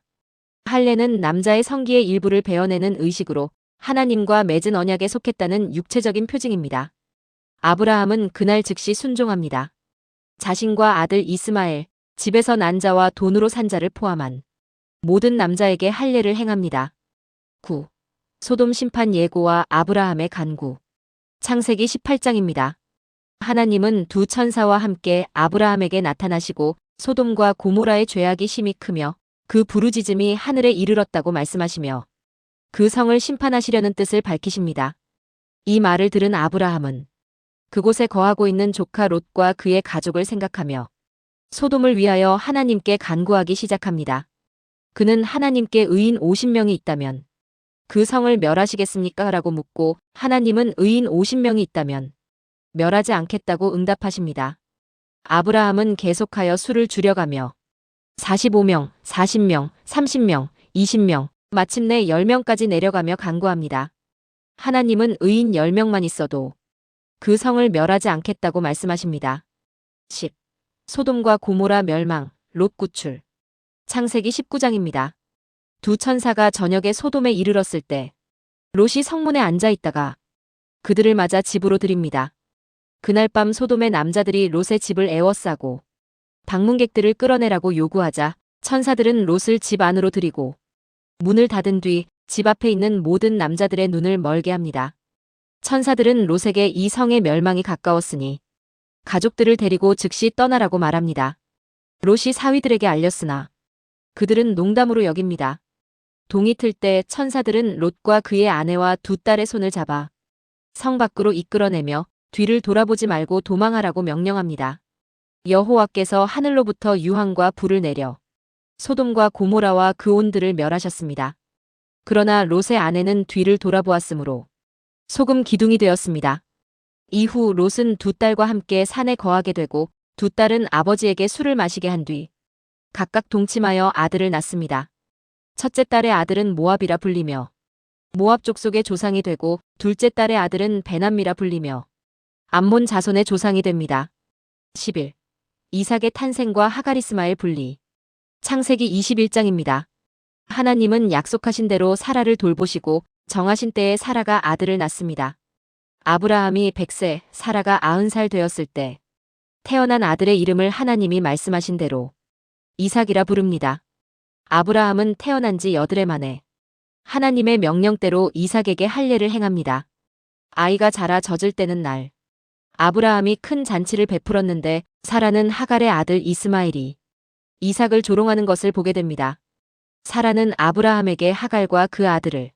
할례는 남자의 성기의 일부를 베어내는 의식으로 하나님과 맺은 언약에 속했다는 육체적인 표징입니다. 아브라함은 그날 즉시 순종합니다. 자신과 아들 이스마엘, 집에서 난 자와 돈으로 산 자를 포함한 모든 남자에게 할례를 행합니다. 9. 소돔 심판 예고와 아브라함의 간구. 창세기 18장입니다. 하나님은 두 천사와 함께 아브라함에게 나타나시고 소돔과 고모라의 죄악이 심히 크며 그 부르짖음이 하늘에 이르렀다고 말씀하시며 그 성을 심판하시려는 뜻을 밝히십니다. 이 말을 들은 아브라함은 그곳에 거하고 있는 조카 롯과 그의 가족을 생각하며 소돔을 위하여 하나님께 간구하기 시작합니다. 그는 하나님께 의인 50명이 있다면 그 성을 멸하시겠습니까? 라고 묻고 하나님은 의인 50명이 있다면 멸하지 않겠다고 응답하십니다. 아브라함은 계속하여 수를 줄여가며 45명, 40명, 30명, 20명, 마침내 10명까지 내려가며 간구합니다. 하나님은 의인 10명만 있어도 그 성을 멸하지 않겠다고 말씀하십니다. 10. 소돔과 고모라 멸망, 롯 구출. 창세기 19장입니다. 두 천사가 저녁에 소돔에 이르렀을 때 롯이 성문에 앉아 있다가 그들을 맞아 집으로 들입니다. 그날 밤 소돔의 남자들이 롯의 집을 에워싸고 방문객들을 끌어내라고 요구하자 천사들은 롯을 집 안으로 들이고 문을 닫은 뒤 집 앞에 있는 모든 남자들의 눈을 멀게 합니다. 천사들은 롯에게 이 성의 멸망이 가까웠으니 가족들을 데리고 즉시 떠나라고 말합니다. 롯이 사위들에게 알렸으나 그들은 농담으로 여깁니다. 동이 틀 때 천사들은 롯과 그의 아내와 두 딸의 손을 잡아 성 밖으로 이끌어내며 뒤를 돌아보지 말고 도망하라고 명령합니다. 여호와께서 하늘로부터 유황과 불을 내려 소돔과 고모라와 그 온들을 멸하셨습니다. 그러나 롯의 아내는 뒤를 돌아보았으므로 소금 기둥이 되었습니다. 이후 롯은 두 딸과 함께 산에 거하게 되고 두 딸은 아버지에게 술을 마시게 한 뒤 각각 동침하여 아들을 낳습니다. 첫째 딸의 아들은 모압이라 불리며 모압 족속의 조상이 되고 둘째 딸의 아들은 베남미라 불리며 암몬 자손의 조상이 됩니다. 11. 이삭의 탄생과 하갈 이스마엘 분리. 창세기 21장입니다. 하나님은 약속하신 대로 사라를 돌보시고 정하신 때에 사라가 아들을 낳습니다. 아브라함이 100세, 사라가 90살 되었을 때 태어난 아들의 이름을 하나님이 말씀하신 대로 이삭이라 부릅니다. 아브라함은 태어난 지 8해 만에 하나님의 명령대로 이삭에게 할례를 행합니다. 아이가 자라 젖을 때는 날 아브라함이 큰 잔치를 베풀었는데 사라는 하갈의 아들 이스마엘이 이삭을 조롱하는 것을 보게 됩니다. 사라는 아브라함에게 하갈과 그 아들을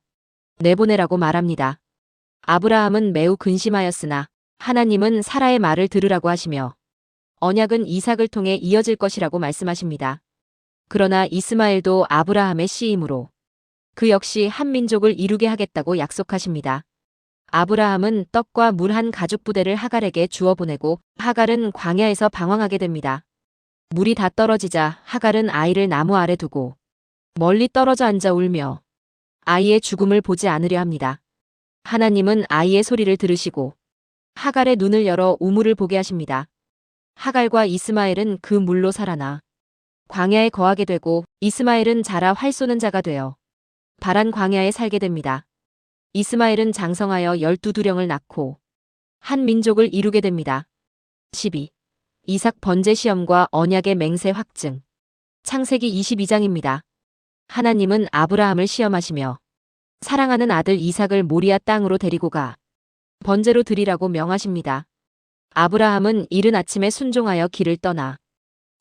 내보내라고 말합니다. 아브라함은 매우 근심하였으나 하나님은 사라의 말을 들으라고 하시며 언약은 이삭을 통해 이어질 것이라고 말씀하십니다. 그러나 이스마엘도 아브라함의 씨이므로 그 역시 한 민족을 이루게 하겠다고 약속하십니다. 아브라함은 떡과 물 한 가죽 부대를 하갈에게 주어 보내고 하갈은 광야에서 방황하게 됩니다. 물이 다 떨어지자 하갈은 아이를 나무 아래 두고 멀리 떨어져 앉아 울며 아이의 죽음을 보지 않으려 합니다. 하나님은 아이의 소리를 들으시고 하갈의 눈을 열어 우물을 보게 하십니다. 하갈과 이스마엘은 그 물로 살아나 광야에 거하게 되고 이스마엘은 자라 활 쏘는 자가 되어 바란 광야에 살게 됩니다. 이스마엘은 장성하여 12두령을 낳고 한 민족을 이루게 됩니다. 12. 이삭 번제 시험과 언약의 맹세 확증. 창세기 22장입니다. 하나님은 아브라함을 시험하시며 사랑하는 아들 이삭을 모리아 땅으로 데리고 가 번제로 드리라고 명하십니다. 아브라함은 이른 아침에 순종하여 길을 떠나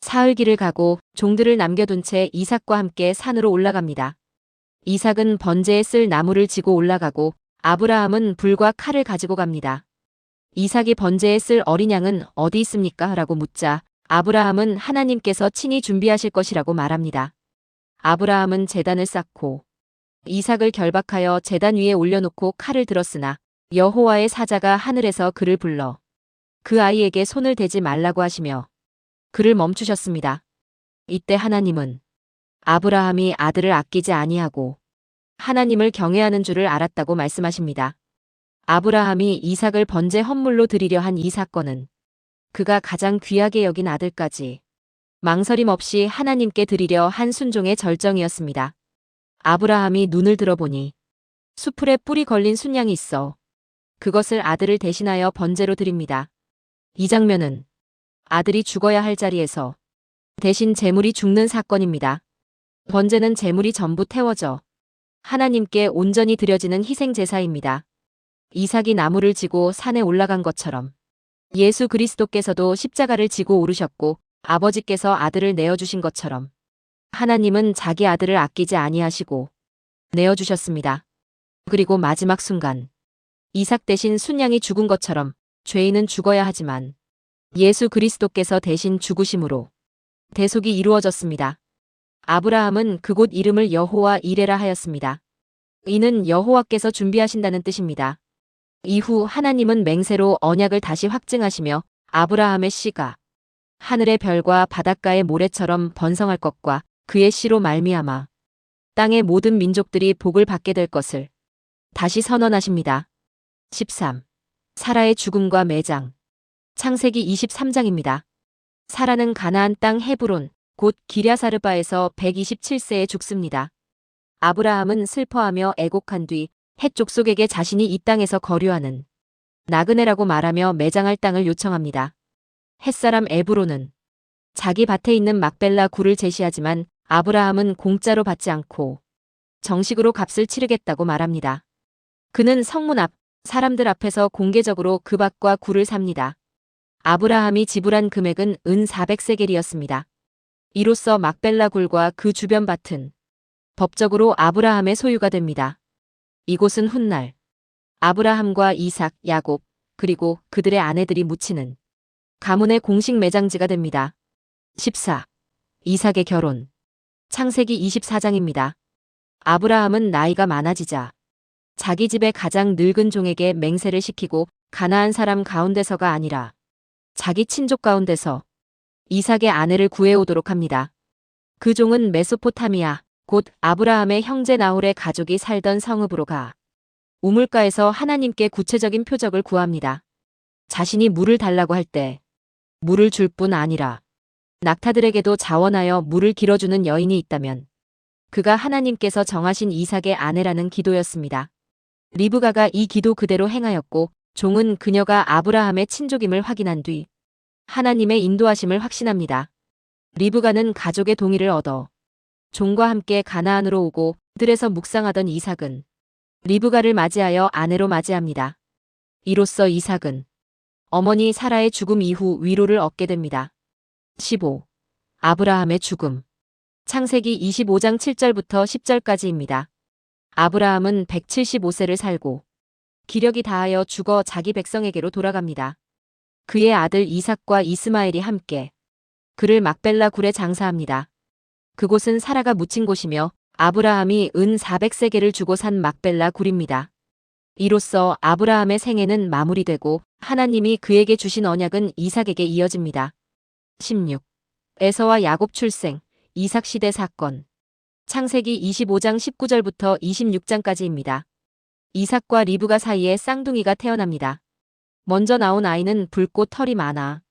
사흘 길을 가고 종들을 남겨둔 채 이삭과 함께 산으로 올라갑니다. 이삭은 번제에 쓸 나무를 지고 올라가고 아브라함은 불과 칼을 가지고 갑니다. 이삭이 번제에 쓸 어린 양은 어디 있습니까? 라고 묻자 아브라함은 하나님께서 친히 준비하실 것이라고 말합니다. 아브라함은 제단을 쌓고 이삭을 결박하여 제단 위에 올려놓고 칼을 들었으나 여호와의 사자가 하늘에서 그를 불러 그 아이에게 손을 대지 말라고 하시며 그를 멈추셨습니다. 이때 하나님은 아브라함이 아들을 아끼지 아니하고 하나님을 경외하는 줄을 알았다고 말씀하십니다. 아브라함이 이삭을 번제 헌물로 드리려 한 이 사건은 그가 가장 귀하게 여긴 아들까지 망설임 없이 하나님께 드리려 한 순종의 절정이었습니다. 아브라함이 눈을 들어보니 수풀에 뿔이 걸린 순양이 있어 그것을 아들을 대신하여 번제로 드립니다. 이 장면은 아들이 죽어야 할 자리에서 대신 제물이 죽는 사건입니다. 번제는 제물이 전부 태워져 하나님께 온전히 드려지는 희생 제사입니다. 이삭이 나무를 지고 산에 올라간 것처럼 예수 그리스도께서도 십자가를 지고 오르셨고 아버지께서 아들을 내어주신 것처럼 하나님은 자기 아들을 아끼지 아니하시고 내어주셨습니다. 그리고 마지막 순간 이삭 대신 순양이 죽은 것처럼 죄인은 죽어야 하지만 예수 그리스도께서 대신 죽으심으로 대속이 이루어졌습니다. 아브라함은 그곳 이름을 여호와 이레라 하였습니다. 이는 여호와께서 준비하신다는 뜻입니다. 이후 하나님은 맹세로 언약을 다시 확증하시며 아브라함의 씨가 하늘의 별과 바닷가의 모래처럼 번성할 것과 그의 씨로 말미암아 땅의 모든 민족들이 복을 받게 될 것을 다시 선언하십니다. 13. 사라의 죽음과 매장. 창세기 23장입니다. 사라는 가나안 땅 헤브론, 곧 기랴사르바에서 127세에 죽습니다. 아브라함은 슬퍼하며 애곡한 뒤 헷 족속에게 자신이 이 땅에서 거류하는 나그네라고 말하며 매장할 땅을 요청합니다. 헷사람 에브론은 자기 밭에 있는 막벨라 굴을 제시하지만 아브라함은 공짜로 받지 않고 정식으로 값을 치르겠다고 말합니다. 그는 성문 앞 사람들 앞에서 공개적으로 그 밭과 굴을 삽니다. 아브라함이 지불한 금액은 은 400세겔이었습니다. 이로써 막벨라 굴과 그 주변 밭은 법적으로 아브라함의 소유가 됩니다. 이곳은 훗날 아브라함과 이삭, 야곱, 그리고 그들의 아내들이 묻히는 가문의 공식 매장지가 됩니다. 14. 이삭의 결혼. 창세기 24장입니다. 아브라함은 나이가 많아지자 자기 집의 가장 늙은 종에게 맹세를 시키고 가나안 사람 가운데서가 아니라 자기 친족 가운데서 이삭의 아내를 구해오도록 합니다. 그 종은 메소포타미아, 곧 아브라함의 형제 나홀의 가족이 살던 성읍으로 가 우물가에서 하나님께 구체적인 표적을 구합니다. 자신이 물을 달라고 할 때 물을 줄 뿐 아니라 낙타들에게도 자원하여 물을 길어주는 여인이 있다면 그가 하나님께서 정하신 이삭의 아내라는 기도였습니다. 리브가가 이 기도 그대로 행하였고 종은 그녀가 아브라함의 친족임을 확인한 뒤 하나님의 인도하심을 확신합니다. 리브가는 가족의 동의를 얻어 종과 함께 가나안으로 오고 들에서 묵상하던 이삭은 리브가를 맞이하여 아내로 맞이합니다. 이로써 이삭은 어머니 사라의 죽음 이후 위로를 얻게 됩니다. 15. 아브라함의 죽음. 창세기 25장 7절부터 10절까지입니다. 아브라함은 175세를 살고 기력이 다하여 죽어 자기 백성에게로 돌아갑니다. 그의 아들 이삭과 이스마엘이 함께 그를 막벨라 굴에 장사합니다. 그곳은 사라가 묻힌 곳이며 아브라함이 은 400세겔을 주고 산 막벨라 굴입니다. 이로써 아브라함의 생애는 마무리되고 하나님이 그에게 주신 언약은 이삭에게 이어집니다. 16. 에서와 야곱 출생, 이삭 시대 사건. 창세기 25장 19절부터 26장까지입니다. 이삭과 리브가 사이에 쌍둥이가 태어납니다. 먼저 나온 아이는 붉고 털이 많아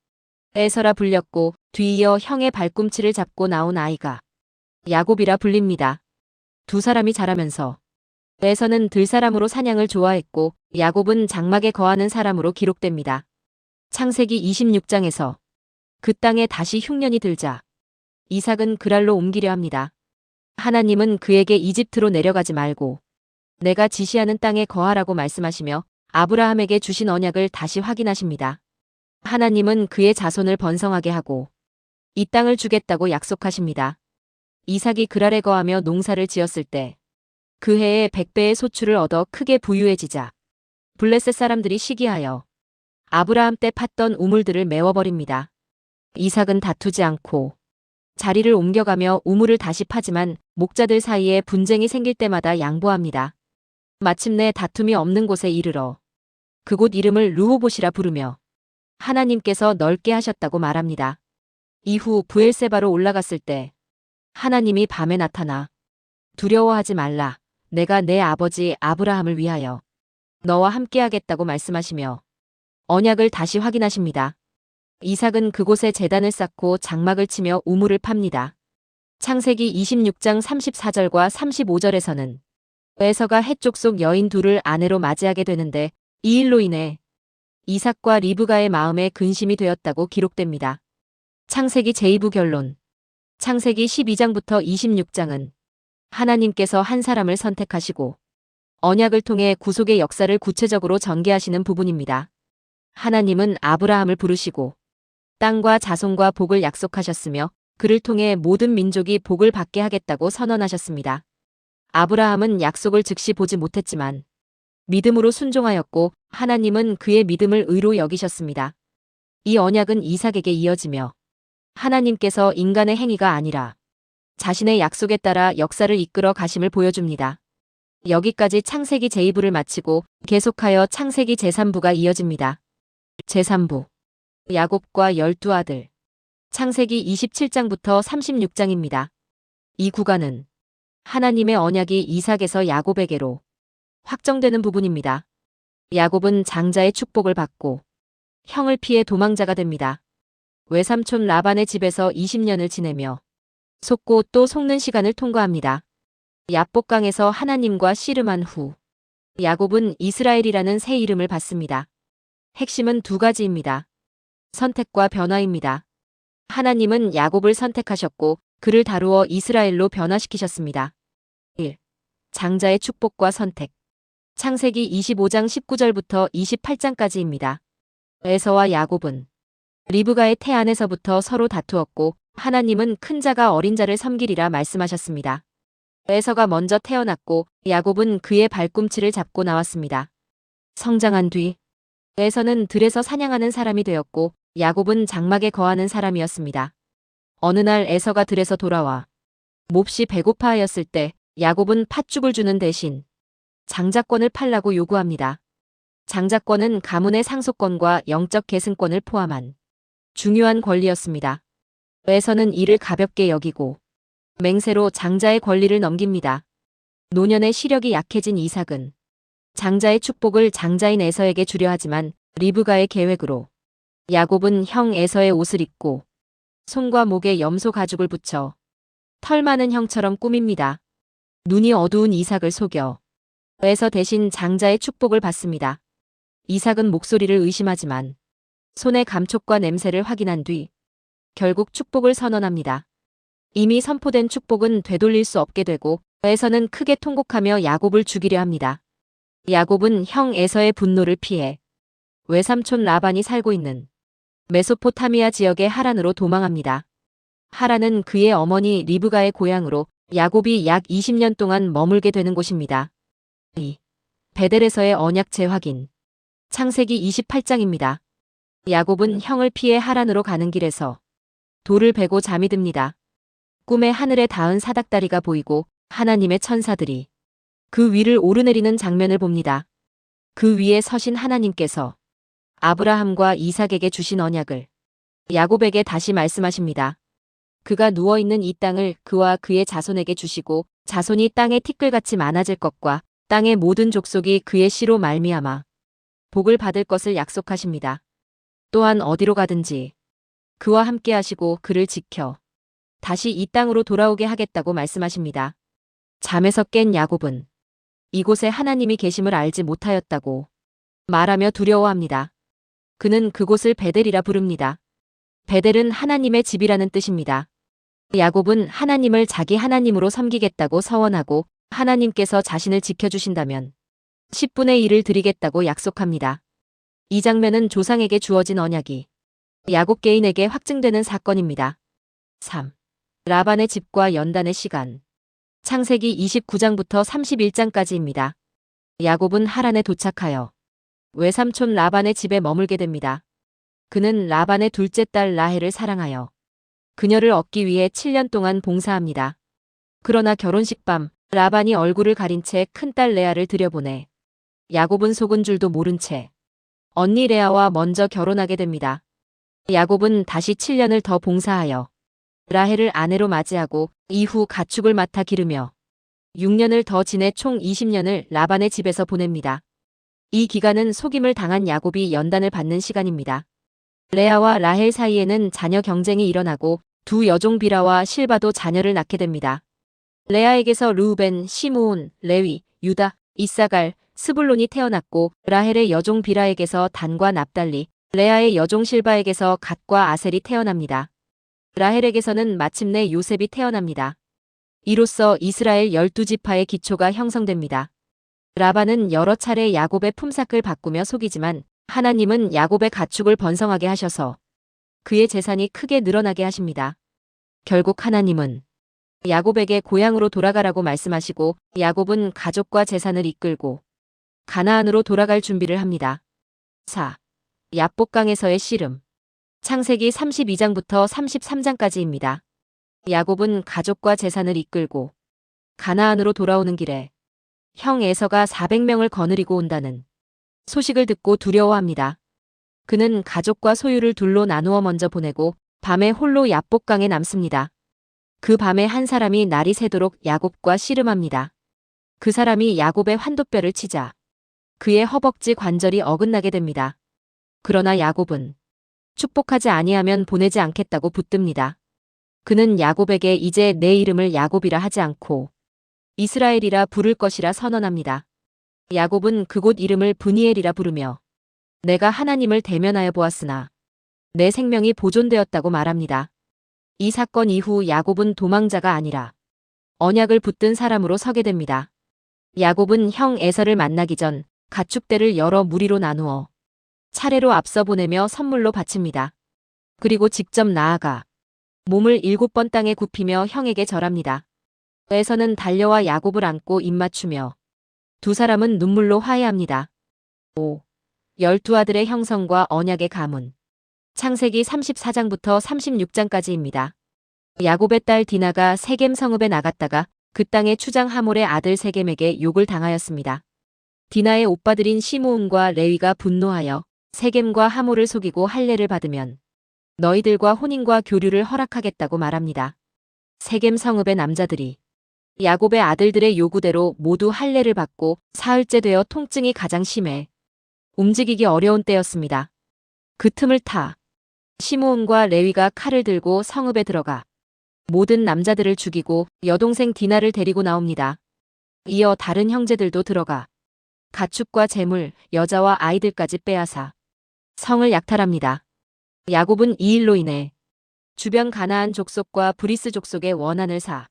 에서라 불렸고 뒤이어 형의 발꿈치를 잡고 나온 아이가 야곱이라 불립니다. 두 사람이 자라면서 에서는 들사람으로 사냥을 좋아했고 야곱은 장막에 거하는 사람으로 기록됩니다. 창세기 26장에서 그 땅에 다시 흉년이 들자 이삭은 그랄로 옮기려 합니다. 하나님은 그에게 이집트로 내려가지 말고 내가 지시하는 땅에 거하라고 말씀하시며 아브라함에게 주신 언약을 다시 확인하십니다. 하나님은 그의 자손을 번성하게 하고 이 땅을 주겠다고 약속하십니다. 이삭이 그랄에 거하며 농사를 지었을 때 그 해에 100배의 소출을 얻어 크게 부유해지자 블레셋 사람들이 시기하여 아브라함 때 팠던 우물들을 메워버립니다. 이삭은 다투지 않고 자리를 옮겨가며 우물을 다시 파지만 목자들 사이에 분쟁이 생길 때마다 양보합니다. 마침내 다툼이 없는 곳에 이르러 그곳 이름을 르호봇이라 부르며 하나님께서 넓게 하셨다고 말합니다. 이후 브엘세바로 올라갔을 때 하나님이 밤에 나타나 두려워하지 말라. 내가 내 아버지 아브라함을 위하여 너와 함께하겠다고 말씀하시며 언약을 다시 확인하십니다. 이삭은 그곳에 제단을 쌓고 장막을 치며 우물을 팝니다. 창세기 26장 34절과 35절에서는 에서가 헷 족 여인 둘을 아내로 맞이하게 되는데 이 일로 인해 이삭과 리브가의 마음에 근심이 되었다고 기록됩니다. 창세기 제2부 결론. 창세기 12장부터 26장은 하나님께서 한 사람을 선택하시고 언약을 통해 구속의 역사를 구체적으로 전개하시는 부분입니다. 하나님은 아브라함을 부르시고 땅과 자손과 복을 약속하셨으며 그를 통해 모든 민족이 복을 받게 하겠다고 선언하셨습니다. 아브라함은 약속을 즉시 보지 못했지만 믿음으로 순종하였고 하나님은 그의 믿음을 의로 여기셨습니다. 이 언약은 이삭에게 이어지며 하나님께서 인간의 행위가 아니라 자신의 약속에 따라 역사를 이끌어 가심을 보여줍니다. 여기까지 창세기 제2부를 마치고 계속하여 창세기 제3부가 이어집니다. 제3부 야곱과 12아들 창세기 27장부터 36장입니다. 이 구간은 하나님의 언약이 이삭에서 야곱에게로 확정되는 부분입니다. 야곱은 장자의 축복을 받고 형을 피해 도망자가 됩니다. 외삼촌 라반의 집에서 20년을 지내며 속고 또 속는 시간을 통과합니다. 야복강에서 하나님과 씨름한 후 야곱은 이스라엘이라는 새 이름을 받습니다. 핵심은 두 가지입니다. 선택과 변화입니다. 하나님은 야곱을 선택하셨고 그를 다루어 이스라엘로 변화시키셨습니다. 1. 장자의 축복과 선택 창세기 25장 19절부터 28장까지입니다. 에서와 야곱은 리브가의 태 안에서부터 서로 다투었고 하나님은 큰 자가 어린 자를 섬기리라 말씀하셨습니다. 에서가 먼저 태어났고 야곱은 그의 발꿈치를 잡고 나왔습니다. 성장한 뒤 에서는 들에서 사냥하는 사람이 되었고 야곱은 장막에 거하는 사람이었습니다. 어느 날 에서가 들에서 돌아와 몹시 배고파하였을 때 야곱은 팥죽을 주는 대신 장자권을 팔라고 요구합니다. 장자권은 가문의 상속권과 영적 계승권을 포함한 중요한 권리였습니다. 에서는 이를 가볍게 여기고 맹세로 장자의 권리를 넘깁니다. 노년의 시력이 약해진 이삭은 장자의 축복을 장자인 에서에게 주려 하지만 리브가의 계획으로 야곱은 형 에서의 옷을 입고 손과 목에 염소 가죽을 붙여 털 많은 형처럼 꾸밉니다. 눈이 어두운 이삭을 속여 에서 대신 장자의 축복을 받습니다. 이삭은 목소리를 의심하지만 손의 감촉과 냄새를 확인한 뒤 결국 축복을 선언합니다. 이미 선포된 축복은 되돌릴 수 없게 되고 에서는 크게 통곡하며 야곱을 죽이려 합니다. 야곱은 형 에서의 분노를 피해 외삼촌 라반이 살고 있는 메소포타미아 지역의 하란으로 도망합니다. 하란은 그의 어머니 리브가의 고향으로 야곱이 약 20년 동안 머물게 되는 곳입니다. 2. 베델에서의 언약 재확인 창세기 28장입니다. 야곱은 형을 피해 하란으로 가는 길에서 돌을 베고 잠이 듭니다. 꿈에 하늘에 닿은 사닥다리가 보이고 하나님의 천사들이 그 위를 오르내리는 장면을 봅니다. 그 위에 서신 하나님께서 아브라함과 이삭에게 주신 언약을 야곱에게 다시 말씀하십니다. 그가 누워있는 이 땅을 그와 그의 자손에게 주시고 자손이 땅에 티끌같이 많아질 것과 땅의 모든 족속이 그의 씨로 말미암아 복을 받을 것을 약속하십니다. 또한 어디로 가든지 그와 함께 하시고 그를 지켜 다시 이 땅으로 돌아오게 하겠다고 말씀하십니다. 잠에서 깬 야곱은 이곳에 하나님이 계심을 알지 못하였다고 말하며 두려워합니다. 그는 그곳을 베델이라 부릅니다. 베델은 하나님의 집이라는 뜻입니다. 야곱은 하나님을 자기 하나님으로 섬기겠다고 서원하고 하나님께서 자신을 지켜주신다면 10분의 1을 드리겠다고 약속합니다. 이 장면은 조상에게 주어진 언약이 야곱 개인에게 확증되는 사건입니다. 3. 라반의 집과 연단의 시간 창세기 29장부터 31장까지입니다. 야곱은 하란에 도착하여 외삼촌 라반의 집에 머물게 됩니다. 그는 라반의 둘째 딸 라헬을 사랑하여 그녀를 얻기 위해 7년 동안 봉사합니다. 그러나 결혼식 밤 라반이 얼굴을 가린 채 큰딸 레아를 들여보내 야곱은 속은 줄도 모른 채 언니 레아와 먼저 결혼하게 됩니다. 야곱은 다시 7년을 더 봉사하여 라헬을 아내로 맞이하고 이후 가축을 맡아 기르며 6년을 더 지내 총 20년을 라반의 집에서 보냅니다. 이 기간은 속임을 당한 야곱이 연단을 받는 시간입니다. 레아와 라헬 사이에는 자녀 경쟁이 일어나고 두 여종 비라와 실바도 자녀를 낳게 됩니다. 레아에게서 르우벤, 시므온, 레위, 유다, 이사갈, 스불론이 태어났고 라헬의 여종 비라에게서 단과 납달리, 레아의 여종 실바에게서 갓과 아셀이 태어납니다. 라헬에게서는 마침내 요셉이 태어납니다. 이로써 이스라엘 12지파의 기초가 형성됩니다. 라반은 여러 차례 야곱의 품삯을 바꾸며 속이지만 하나님은 야곱의 가축을 번성하게 하셔서 그의 재산이 크게 늘어나게 하십니다. 결국 하나님은 야곱에게 고향으로 돌아가라고 말씀하시고 야곱은 가족과 재산을 이끌고 가나안으로 돌아갈 준비를 합니다. 4. 야복강에서의 씨름. 창세기 32장부터 33장까지입니다. 야곱은 가족과 재산을 이끌고 가나안으로 돌아오는 길에 형 에서가 400명을 거느리고 온다는 소식을 듣고 두려워합니다. 그는 가족과 소유를 둘로 나누어 먼저 보내고 밤에 홀로 야복강에 남습니다. 그 밤에 한 사람이 날이 새도록 야곱과 씨름합니다. 그 사람이 야곱의 환도뼈를 치자 그의 허벅지 관절이 어긋나게 됩니다. 그러나 야곱은 축복하지 아니하면 보내지 않겠다고 붙듭니다. 그는 야곱에게 이제 내 이름을 야곱이라 하지 않고 이스라엘이라 부를 것이라 선언합니다. 야곱은 그곳 이름을 브니엘이라 부르며 내가 하나님을 대면하여 보았으나 내 생명이 보존되었다고 말합니다. 이 사건 이후 야곱은 도망자가 아니라 언약을 붙든 사람으로 서게 됩니다. 야곱은 형 에서를 만나기 전 가축대를 여러 무리로 나누어 차례로 앞서 보내며 선물로 바칩니다. 그리고 직접 나아가 몸을 7번 땅에 굽히며 형에게 절합니다. 에서는 달려와 야곱을 안고 입맞추며 두 사람은 눈물로 화해합니다. 5. 12아들의 형성과 언약의 가문. 창세기 34장부터 36장까지입니다. 야곱의 딸 디나가 세겜 성읍에 나갔다가 그 땅의 추장 하몰의 아들 세겜에게 욕을 당하였습니다. 디나의 오빠들인 시므온과 레위가 분노하여 세겜과 하몰을 속이고 할례를 받으면 너희들과 혼인과 교류를 허락하겠다고 말합니다. 세겜 성읍의 남자들이 야곱의 아들들의 요구대로 모두 할례를 받고 사흘째 되어 통증이 가장 심해 움직이기 어려운 때였습니다. 그 틈을 타 시므온과 레위가 칼을 들고 성읍에 들어가 모든 남자들을 죽이고 여동생 디나를 데리고 나옵니다. 이어 다른 형제들도 들어가 가축과 재물, 여자와 아이들까지 빼앗아 성을 약탈합니다. 야곱은 이 일로 인해 주변 가나안 족속과 브리스 족속의 원한을 사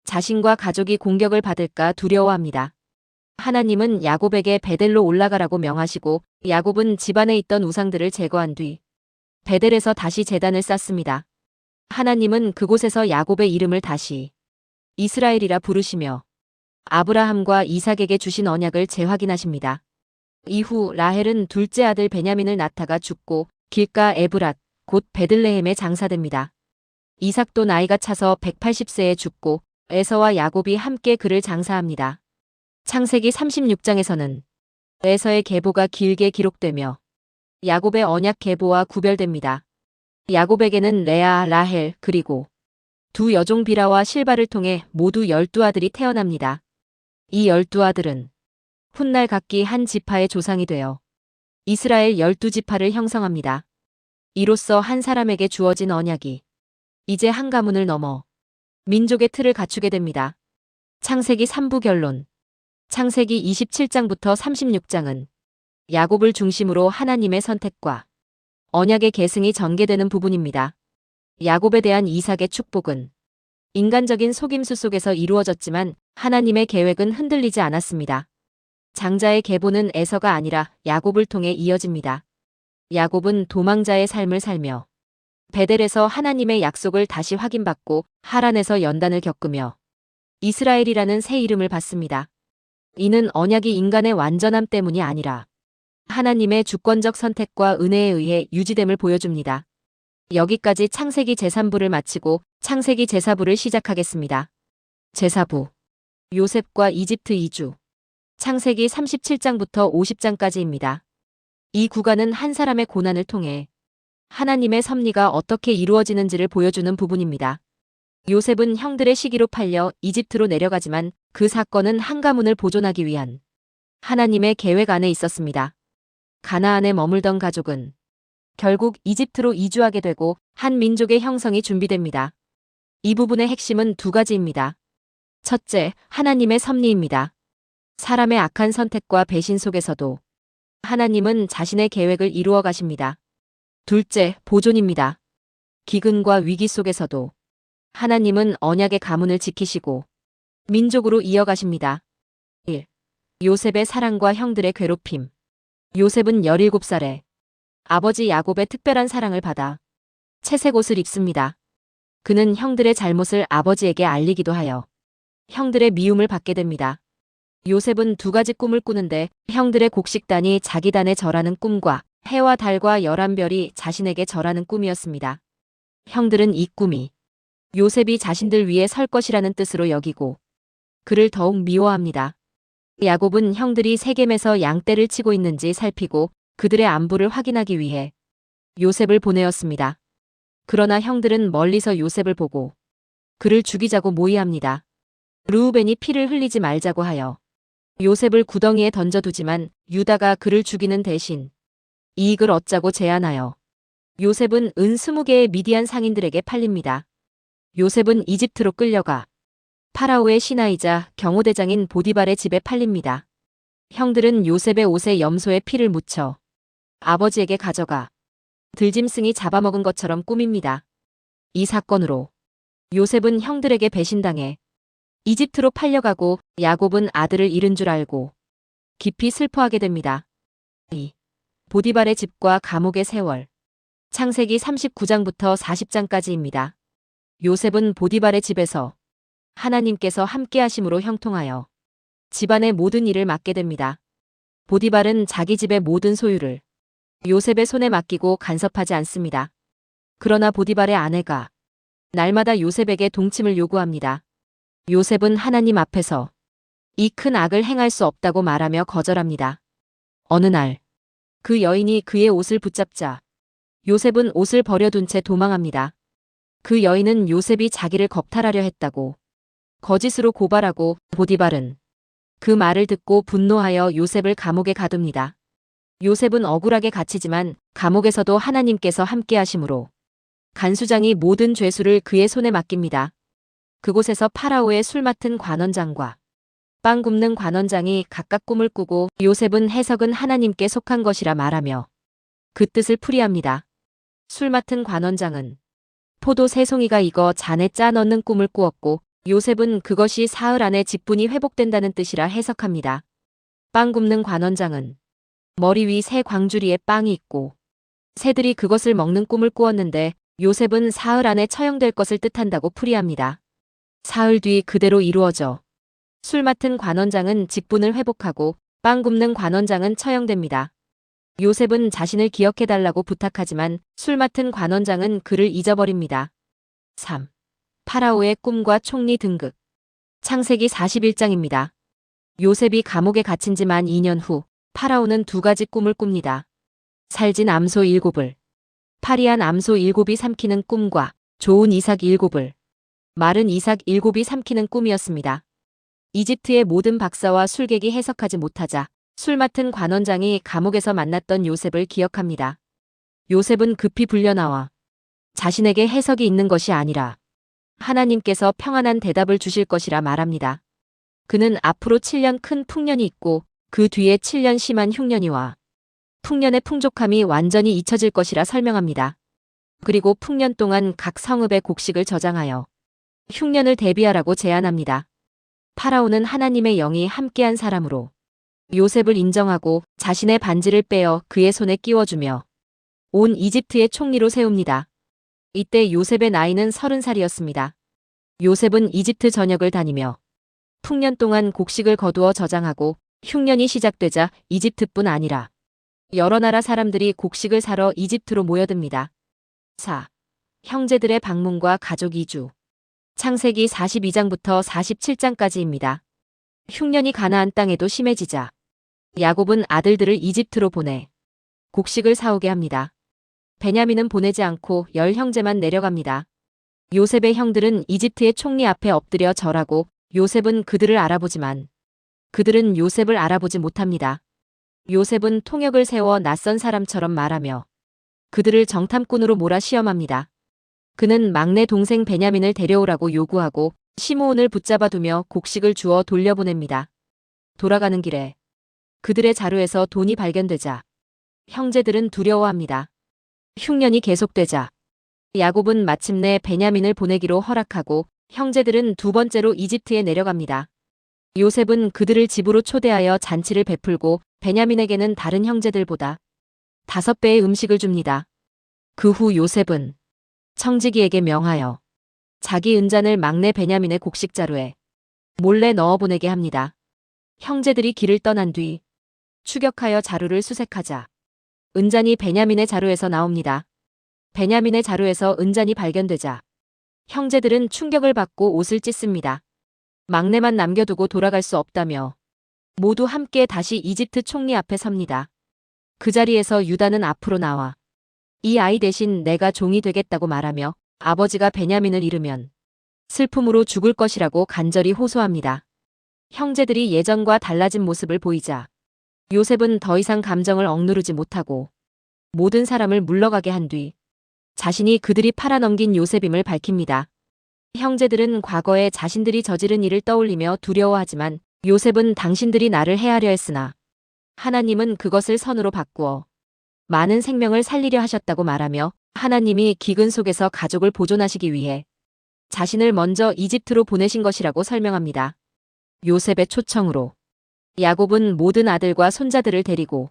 자신과 가족이 공격을 받을까 두려워합니다. 하나님은 야곱에게 베델로 올라가라고 명하시고 야곱은 집안에 있던 우상들을 제거한 뒤 베델에서 다시 제단을 쌓습니다. 하나님은 그곳에서 야곱의 이름을 다시 이스라엘이라 부르시며 아브라함과 이삭에게 주신 언약을 재확인하십니다. 이후 라헬은 둘째 아들 베냐민을 낳다가 죽고 길가 에브랏 곧 베들레헴에 장사됩니다. 이삭도 나이가 차서 180세에 죽고 에서와 야곱이 함께 그를 장사합니다. 창세기 36장에서는 에서의 계보가 길게 기록되며 야곱의 언약 계보와 구별됩니다. 야곱에게는 레아, 라헬 그리고 두 여종 비라와 실바를 통해 모두 12아들이 태어납니다. 이 12아들은 훗날 각기 한 지파의 조상이 되어 이스라엘 12지파를 형성합니다. 이로써 한 사람에게 주어진 언약이 이제 한 가문을 넘어 민족의 틀을 갖추게 됩니다. 창세기 3부 결론. 창세기 27장부터 36장은 야곱을 중심으로 하나님의 선택과 언약의 계승이 전개되는 부분입니다. 야곱에 대한 이삭의 축복은 인간적인 속임수 속에서 이루어졌지만 하나님의 계획은 흔들리지 않았습니다. 장자의 계보는 에서가 아니라 야곱을 통해 이어집니다. 야곱은 도망자의 삶을 살며 베델에서 하나님의 약속을 다시 확인받고 하란에서 연단을 겪으며 이스라엘이라는 새 이름을 받습니다. 이는 언약이 인간의 완전함 때문이 아니라 하나님의 주권적 선택과 은혜에 의해 유지됨을 보여줍니다. 여기까지 창세기 제3부를 마치고 창세기 제4부를 시작하겠습니다. 제4부. 요셉과 이집트 이주. 창세기 37장부터 50장까지입니다. 이 구간은 한 사람의 고난을 통해 하나님의 섭리가 어떻게 이루어지는지를 보여주는 부분입니다. 요셉은 형들의 시기로 팔려 이집트로 내려가지만 그 사건은 한 가문을 보존하기 위한 하나님의 계획 안에 있었습니다. 가나안에 머물던 가족은 결국 이집트로 이주하게 되고 한 민족의 형성이 준비됩니다. 이 부분의 핵심은 두 가지입니다. 첫째, 하나님의 섭리입니다. 사람의 악한 선택과 배신 속에서도 하나님은 자신의 계획을 이루어 가십니다. 둘째, 보존입니다. 기근과 위기 속에서도 하나님은 언약의 가문을 지키시고 민족으로 이어가십니다. 1. 요셉의 사랑과 형들의 괴롭힘. 요셉은 17살에 아버지 야곱의 특별한 사랑을 받아 채색 옷을 입습니다. 그는 형들의 잘못을 아버지에게 알리기도 하여 형들의 미움을 받게 됩니다. 요셉은 두 가지 꿈을 꾸는데 형들의 곡식단이 자기 단에 절하는 꿈과 해와 달과 11별이 자신에게 절하는 꿈이었습니다. 형들은 이 꿈이 요셉이 자신들 위에 설 것이라는 뜻으로 여기고 그를 더욱 미워합니다. 야곱은 형들이 세겜에서 양떼를 치고 있는지 살피고 그들의 안부를 확인하기 위해 요셉을 보내었습니다. 그러나 형들은 멀리서 요셉을 보고 그를 죽이자고 모의합니다. 르우벤이 피를 흘리지 말자고 하여 요셉을 구덩이에 던져두지만 유다가 그를 죽이는 대신 이익을 얻자고 제안하여 요셉은 은 20개의 미디안 상인들에게 팔립니다. 요셉은 이집트로 끌려가 파라오의 신하이자 경호대장인 보디발의 집에 팔립니다. 형들은 요셉의 옷에 염소의 피를 묻혀 아버지에게 가져가 들짐승이 잡아먹은 것처럼 꾸밉니다. 이 사건으로 요셉은 형들에게 배신당해 이집트로 팔려가고 야곱은 아들을 잃은 줄 알고 깊이 슬퍼하게 됩니다. 이 보디발의 집과 감옥의 세월. 창세기 39장부터 40장까지입니다. 요셉은 보디발의 집에서 하나님께서 함께 하심으로 형통하여 집안의 모든 일을 맡게 됩니다. 보디발은 자기 집의 모든 소유를 요셉의 손에 맡기고 간섭하지 않습니다. 그러나 보디발의 아내가 날마다 요셉에게 동침을 요구합니다. 요셉은 하나님 앞에서 이 큰 악을 행할 수 없다고 말하며 거절합니다. 어느 날 그 여인이 그의 옷을 붙잡자 요셉은 옷을 버려둔 채 도망합니다. 그 여인은 요셉이 자기를 겁탈하려 했다고 거짓으로 고발하고 보디발은 그 말을 듣고 분노하여 요셉을 감옥에 가둡니다. 요셉은 억울하게 갇히지만 감옥에서도 하나님께서 함께 하심으로 간수장이 모든 죄수를 그의 손에 맡깁니다. 그곳에서 파라오의 술 맡은 관원장과 빵 굽는 관원장이 각각 꿈을 꾸고 요셉은 해석은 하나님께 속한 것이라 말하며 그 뜻을 풀이합니다. 술 맡은 관원장은 포도 3송이가 익어 잔에 짜 넣는 꿈을 꾸었고 요셉은 그것이 사흘 안에 직분이 회복된다는 뜻이라 해석합니다. 빵 굽는 관원장은 머리 위 새 광주리에 빵이 있고 새들이 그것을 먹는 꿈을 꾸었는데 요셉은 사흘 안에 처형될 것을 뜻한다고 풀이합니다. 사흘 뒤 그대로 이루어져 술 맡은 관원장은 직분을 회복하고 빵 굽는 관원장은 처형됩니다. 요셉은 자신을 기억해달라고 부탁하지만 술 맡은 관원장은 그를 잊어버립니다. 3. 파라오의 꿈과 총리 등극. 창세기 41장입니다. 요셉이 감옥에 갇힌 지 만 2년 후 파라오는 두 가지 꿈을 꿉니다. 살진 암소 7을, 파리한 암소 7이 삼키는 꿈과 좋은 이삭 7을, 마른 이삭 7이 삼키는 꿈이었습니다. 이집트의 모든 박사와 술객이 해석하지 못하자 술 맡은 관원장이 감옥에서 만났던 요셉을 기억합니다. 요셉은 급히 불려나와 자신에게 해석이 있는 것이 아니라 하나님께서 평안한 대답을 주실 것이라 말합니다. 그는 앞으로 7년 큰 풍년이 있고 그 뒤에 7년 심한 흉년이 와 풍년의 풍족함이 완전히 잊혀질 것이라 설명합니다. 그리고 풍년 동안 각 성읍의 곡식을 저장하여 흉년을 대비하라고 제안합니다. 파라오는 하나님의 영이 함께한 사람으로 요셉을 인정하고 자신의 반지를 빼어 그의 손에 끼워주며 온 이집트의 총리로 세웁니다. 이때 요셉의 나이는 30살이었습니다. 요셉은 이집트 전역을 다니며 풍년 동안 곡식을 거두어 저장하고 흉년이 시작되자 이집트뿐 아니라 여러 나라 사람들이 곡식을 사러 이집트로 모여듭니다. 4. 형제들의 방문과 가족 이주. 창세기 42장부터 47장까지입니다. 흉년이 가나안 땅에도 심해지자 야곱은 아들들을 이집트로 보내 곡식을 사오게 합니다. 베냐민은 보내지 않고 10형제만 내려갑니다. 요셉의 형들은 이집트의 총리 앞에 엎드려 절하고 요셉은 그들을 알아보지만 그들은 요셉을 알아보지 못합니다. 요셉은 통역을 세워 낯선 사람처럼 말하며 그들을 정탐꾼으로 몰아 시험합니다. 그는 막내 동생 베냐민을 데려오라고 요구하고 시므온을 붙잡아두며 곡식을 주어 돌려보냅니다. 돌아가는 길에 그들의 자루에서 돈이 발견되자 형제들은 두려워합니다. 흉년이 계속되자 야곱은 마침내 베냐민을 보내기로 허락하고 형제들은 두 번째로 이집트에 내려갑니다. 요셉은 그들을 집으로 초대하여 잔치를 베풀고 베냐민에게는 다른 형제들보다 5배의 음식을 줍니다. 그 후 요셉은 청지기에게 명하여 자기 은잔을 막내 베냐민의 곡식자루에 몰래 넣어보내게 합니다. 형제들이 길을 떠난 뒤 추격하여 자루를 수색하자 은잔이 베냐민의 자루에서 나옵니다. 베냐민의 자루에서 은잔이 발견되자 형제들은 충격을 받고 옷을 찢습니다. 막내만 남겨두고 돌아갈 수 없다며 모두 함께 다시 이집트 총리 앞에 섭니다. 그 자리에서 유다는 앞으로 나와 이 아이 대신 내가 종이 되겠다고 말하며 아버지가 베냐민을 잃으면 슬픔으로 죽을 것이라고 간절히 호소합니다. 형제들이 예전과 달라진 모습을 보이자 요셉은 더 이상 감정을 억누르지 못하고 모든 사람을 물러가게 한 뒤 자신이 그들이 팔아넘긴 요셉임을 밝힙니다. 형제들은 과거에 자신들이 저지른 일을 떠올리며 두려워하지만 요셉은 당신들이 나를 해하려 했으나 하나님은 그것을 선으로 바꾸어 많은 생명을 살리려 하셨다고 말하며 하나님이 기근 속에서 가족을 보존하시기 위해 자신을 먼저 이집트로 보내신 것이라고 설명합니다. 요셉의 초청으로 야곱은 모든 아들과 손자들을 데리고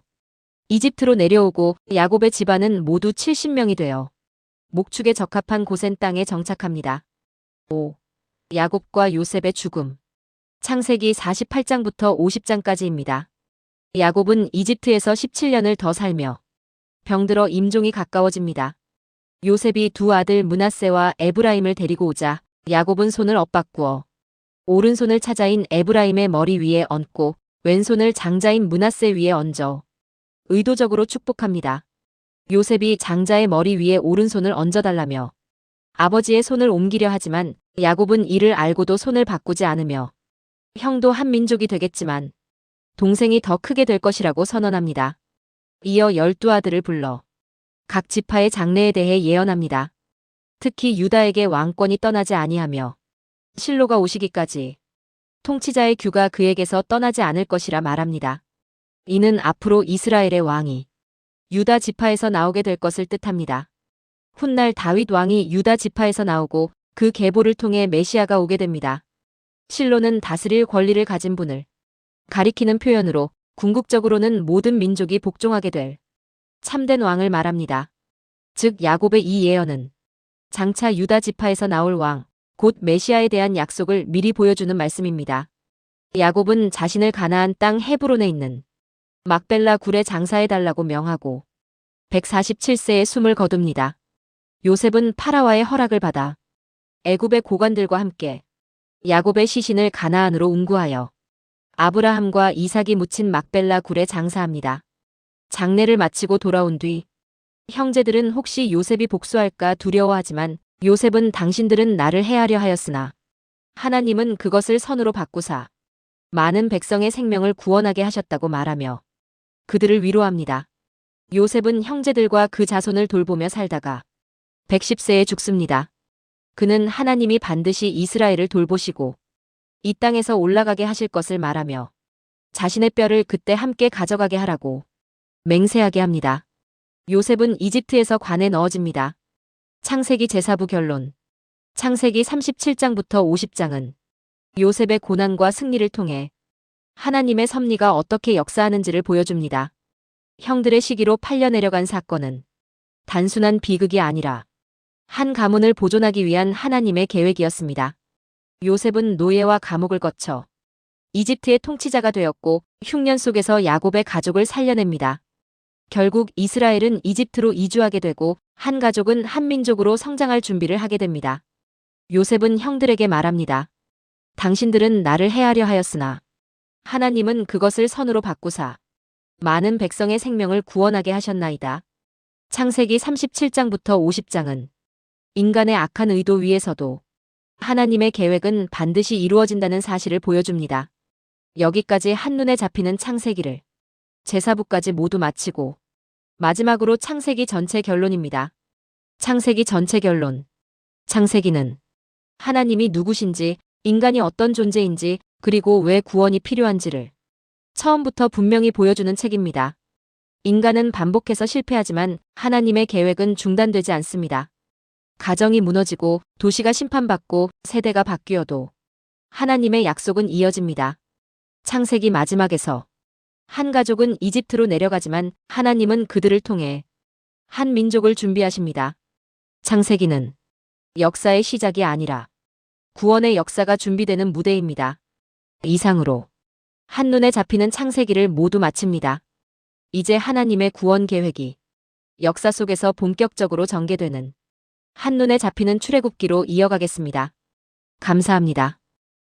이집트로 내려오고 야곱의 집안은 모두 70명이 되어 목축에 적합한 고센 땅에 정착합니다. 5. 야곱과 요셉의 죽음. 창세기 48장부터 50장까지입니다. 야곱은 이집트에서 17년을 더 살며 병들어 임종이 가까워집니다. 요셉이 두 아들 므낫세와 에브라임을 데리고 오자 야곱은 손을 엇바꾸어 오른손을 차자인 에브라임의 머리 위에 얹고 왼손을 장자인 므낫세 위에 얹어 의도적으로 축복합니다. 요셉이 장자의 머리 위에 오른손을 얹어달라며 아버지의 손을 옮기려 하지만 야곱은 이를 알고도 손을 바꾸지 않으며 형도 한 민족이 되겠지만 동생이 더 크게 될 것이라고 선언합니다. 이어 12아들을 불러 각 지파의 장래에 대해 예언합니다. 특히 유다에게 왕권이 떠나지 아니하며 실로가 오시기까지 통치자의 규가 그에게서 떠나지 않을 것이라 말합니다. 이는 앞으로 이스라엘의 왕이 유다 지파에서 나오게 될 것을 뜻합니다. 훗날 다윗 왕이 유다 지파에서 나오고 그 계보를 통해 메시아가 오게 됩니다. 실로는 다스릴 권리를 가진 분을 가리키는 표현으로 궁극적으로는 모든 민족이 복종하게 될 참된 왕을 말합니다. 즉 야곱의 이 예언은 장차 유다 지파에서 나올 왕, 곧 메시아에 대한 약속을 미리 보여주는 말씀입니다. 야곱은 자신을 가나안 땅 헤브론에 있는 막벨라 굴에 장사해달라고 명하고 147세에 숨을 거둡니다. 요셉은 파라와의 허락을 받아 애굽의 고관들과 함께 야곱의 시신을 가나안으로 운구하여 아브라함과 이삭이 묻힌 막벨라 굴에 장사합니다. 장례를 마치고 돌아온 뒤 형제들은 혹시 요셉이 복수할까 두려워하지만 요셉은 당신들은 나를 해하려 하였으나 하나님은 그것을 선으로 바꾸사 많은 백성의 생명을 구원하게 하셨다고 말하며 그들을 위로합니다. 요셉은 형제들과 그 자손을 돌보며 살다가 110세에 죽습니다. 그는 하나님이 반드시 이스라엘을 돌보시고 이 땅에서 올라가게 하실 것을 말하며 자신의 뼈를 그때 함께 가져가게 하라고 맹세하게 합니다. 요셉은 이집트에서 관에 넣어집니다. 창세기 제4부 결론. 창세기 37장부터 50장은 요셉의 고난과 승리를 통해 하나님의 섭리가 어떻게 역사하는지를 보여줍니다. 형들의 시기로 팔려 내려간 사건은 단순한 비극이 아니라 한 가문을 보존하기 위한 하나님의 계획이었습니다. 요셉은 노예와 감옥을 거쳐 이집트의 통치자가 되었고 흉년 속에서 야곱의 가족을 살려냅니다. 결국 이스라엘은 이집트로 이주하게 되고 한 가족은 한 민족으로 성장할 준비를 하게 됩니다. 요셉은 형들에게 말합니다. 당신들은 나를 해하려 하였으나 하나님은 그것을 선으로 바꾸사 많은 백성의 생명을 구원하게 하셨나이다. 창세기 37장부터 50장은 인간의 악한 의도 위에서도 하나님의 계획은 반드시 이루어진다는 사실을 보여줍니다. 여기까지 한눈에 잡히는 창세기를 제4부까지 모두 마치고 마지막으로 창세기 전체 결론입니다. 창세기 전체 결론. 창세기는 하나님이 누구신지, 인간이 어떤 존재인지, 그리고 왜 구원이 필요한지를 처음부터 분명히 보여주는 책입니다. 인간은 반복해서 실패하지만 하나님의 계획은 중단되지 않습니다. 가정이 무너지고 도시가 심판받고 세대가 바뀌어도 하나님의 약속은 이어집니다. 창세기 마지막에서 한 가족은 이집트로 내려가지만 하나님은 그들을 통해 한 민족을 준비하십니다. 창세기는 역사의 시작이 아니라 구원의 역사가 준비되는 무대입니다. 이상으로 한눈에 잡히는 창세기를 모두 마칩니다. 이제 하나님의 구원 계획이 역사 속에서 본격적으로 전개되는 한눈에 잡히는 출애굽기로 이어가겠습니다. 감사합니다.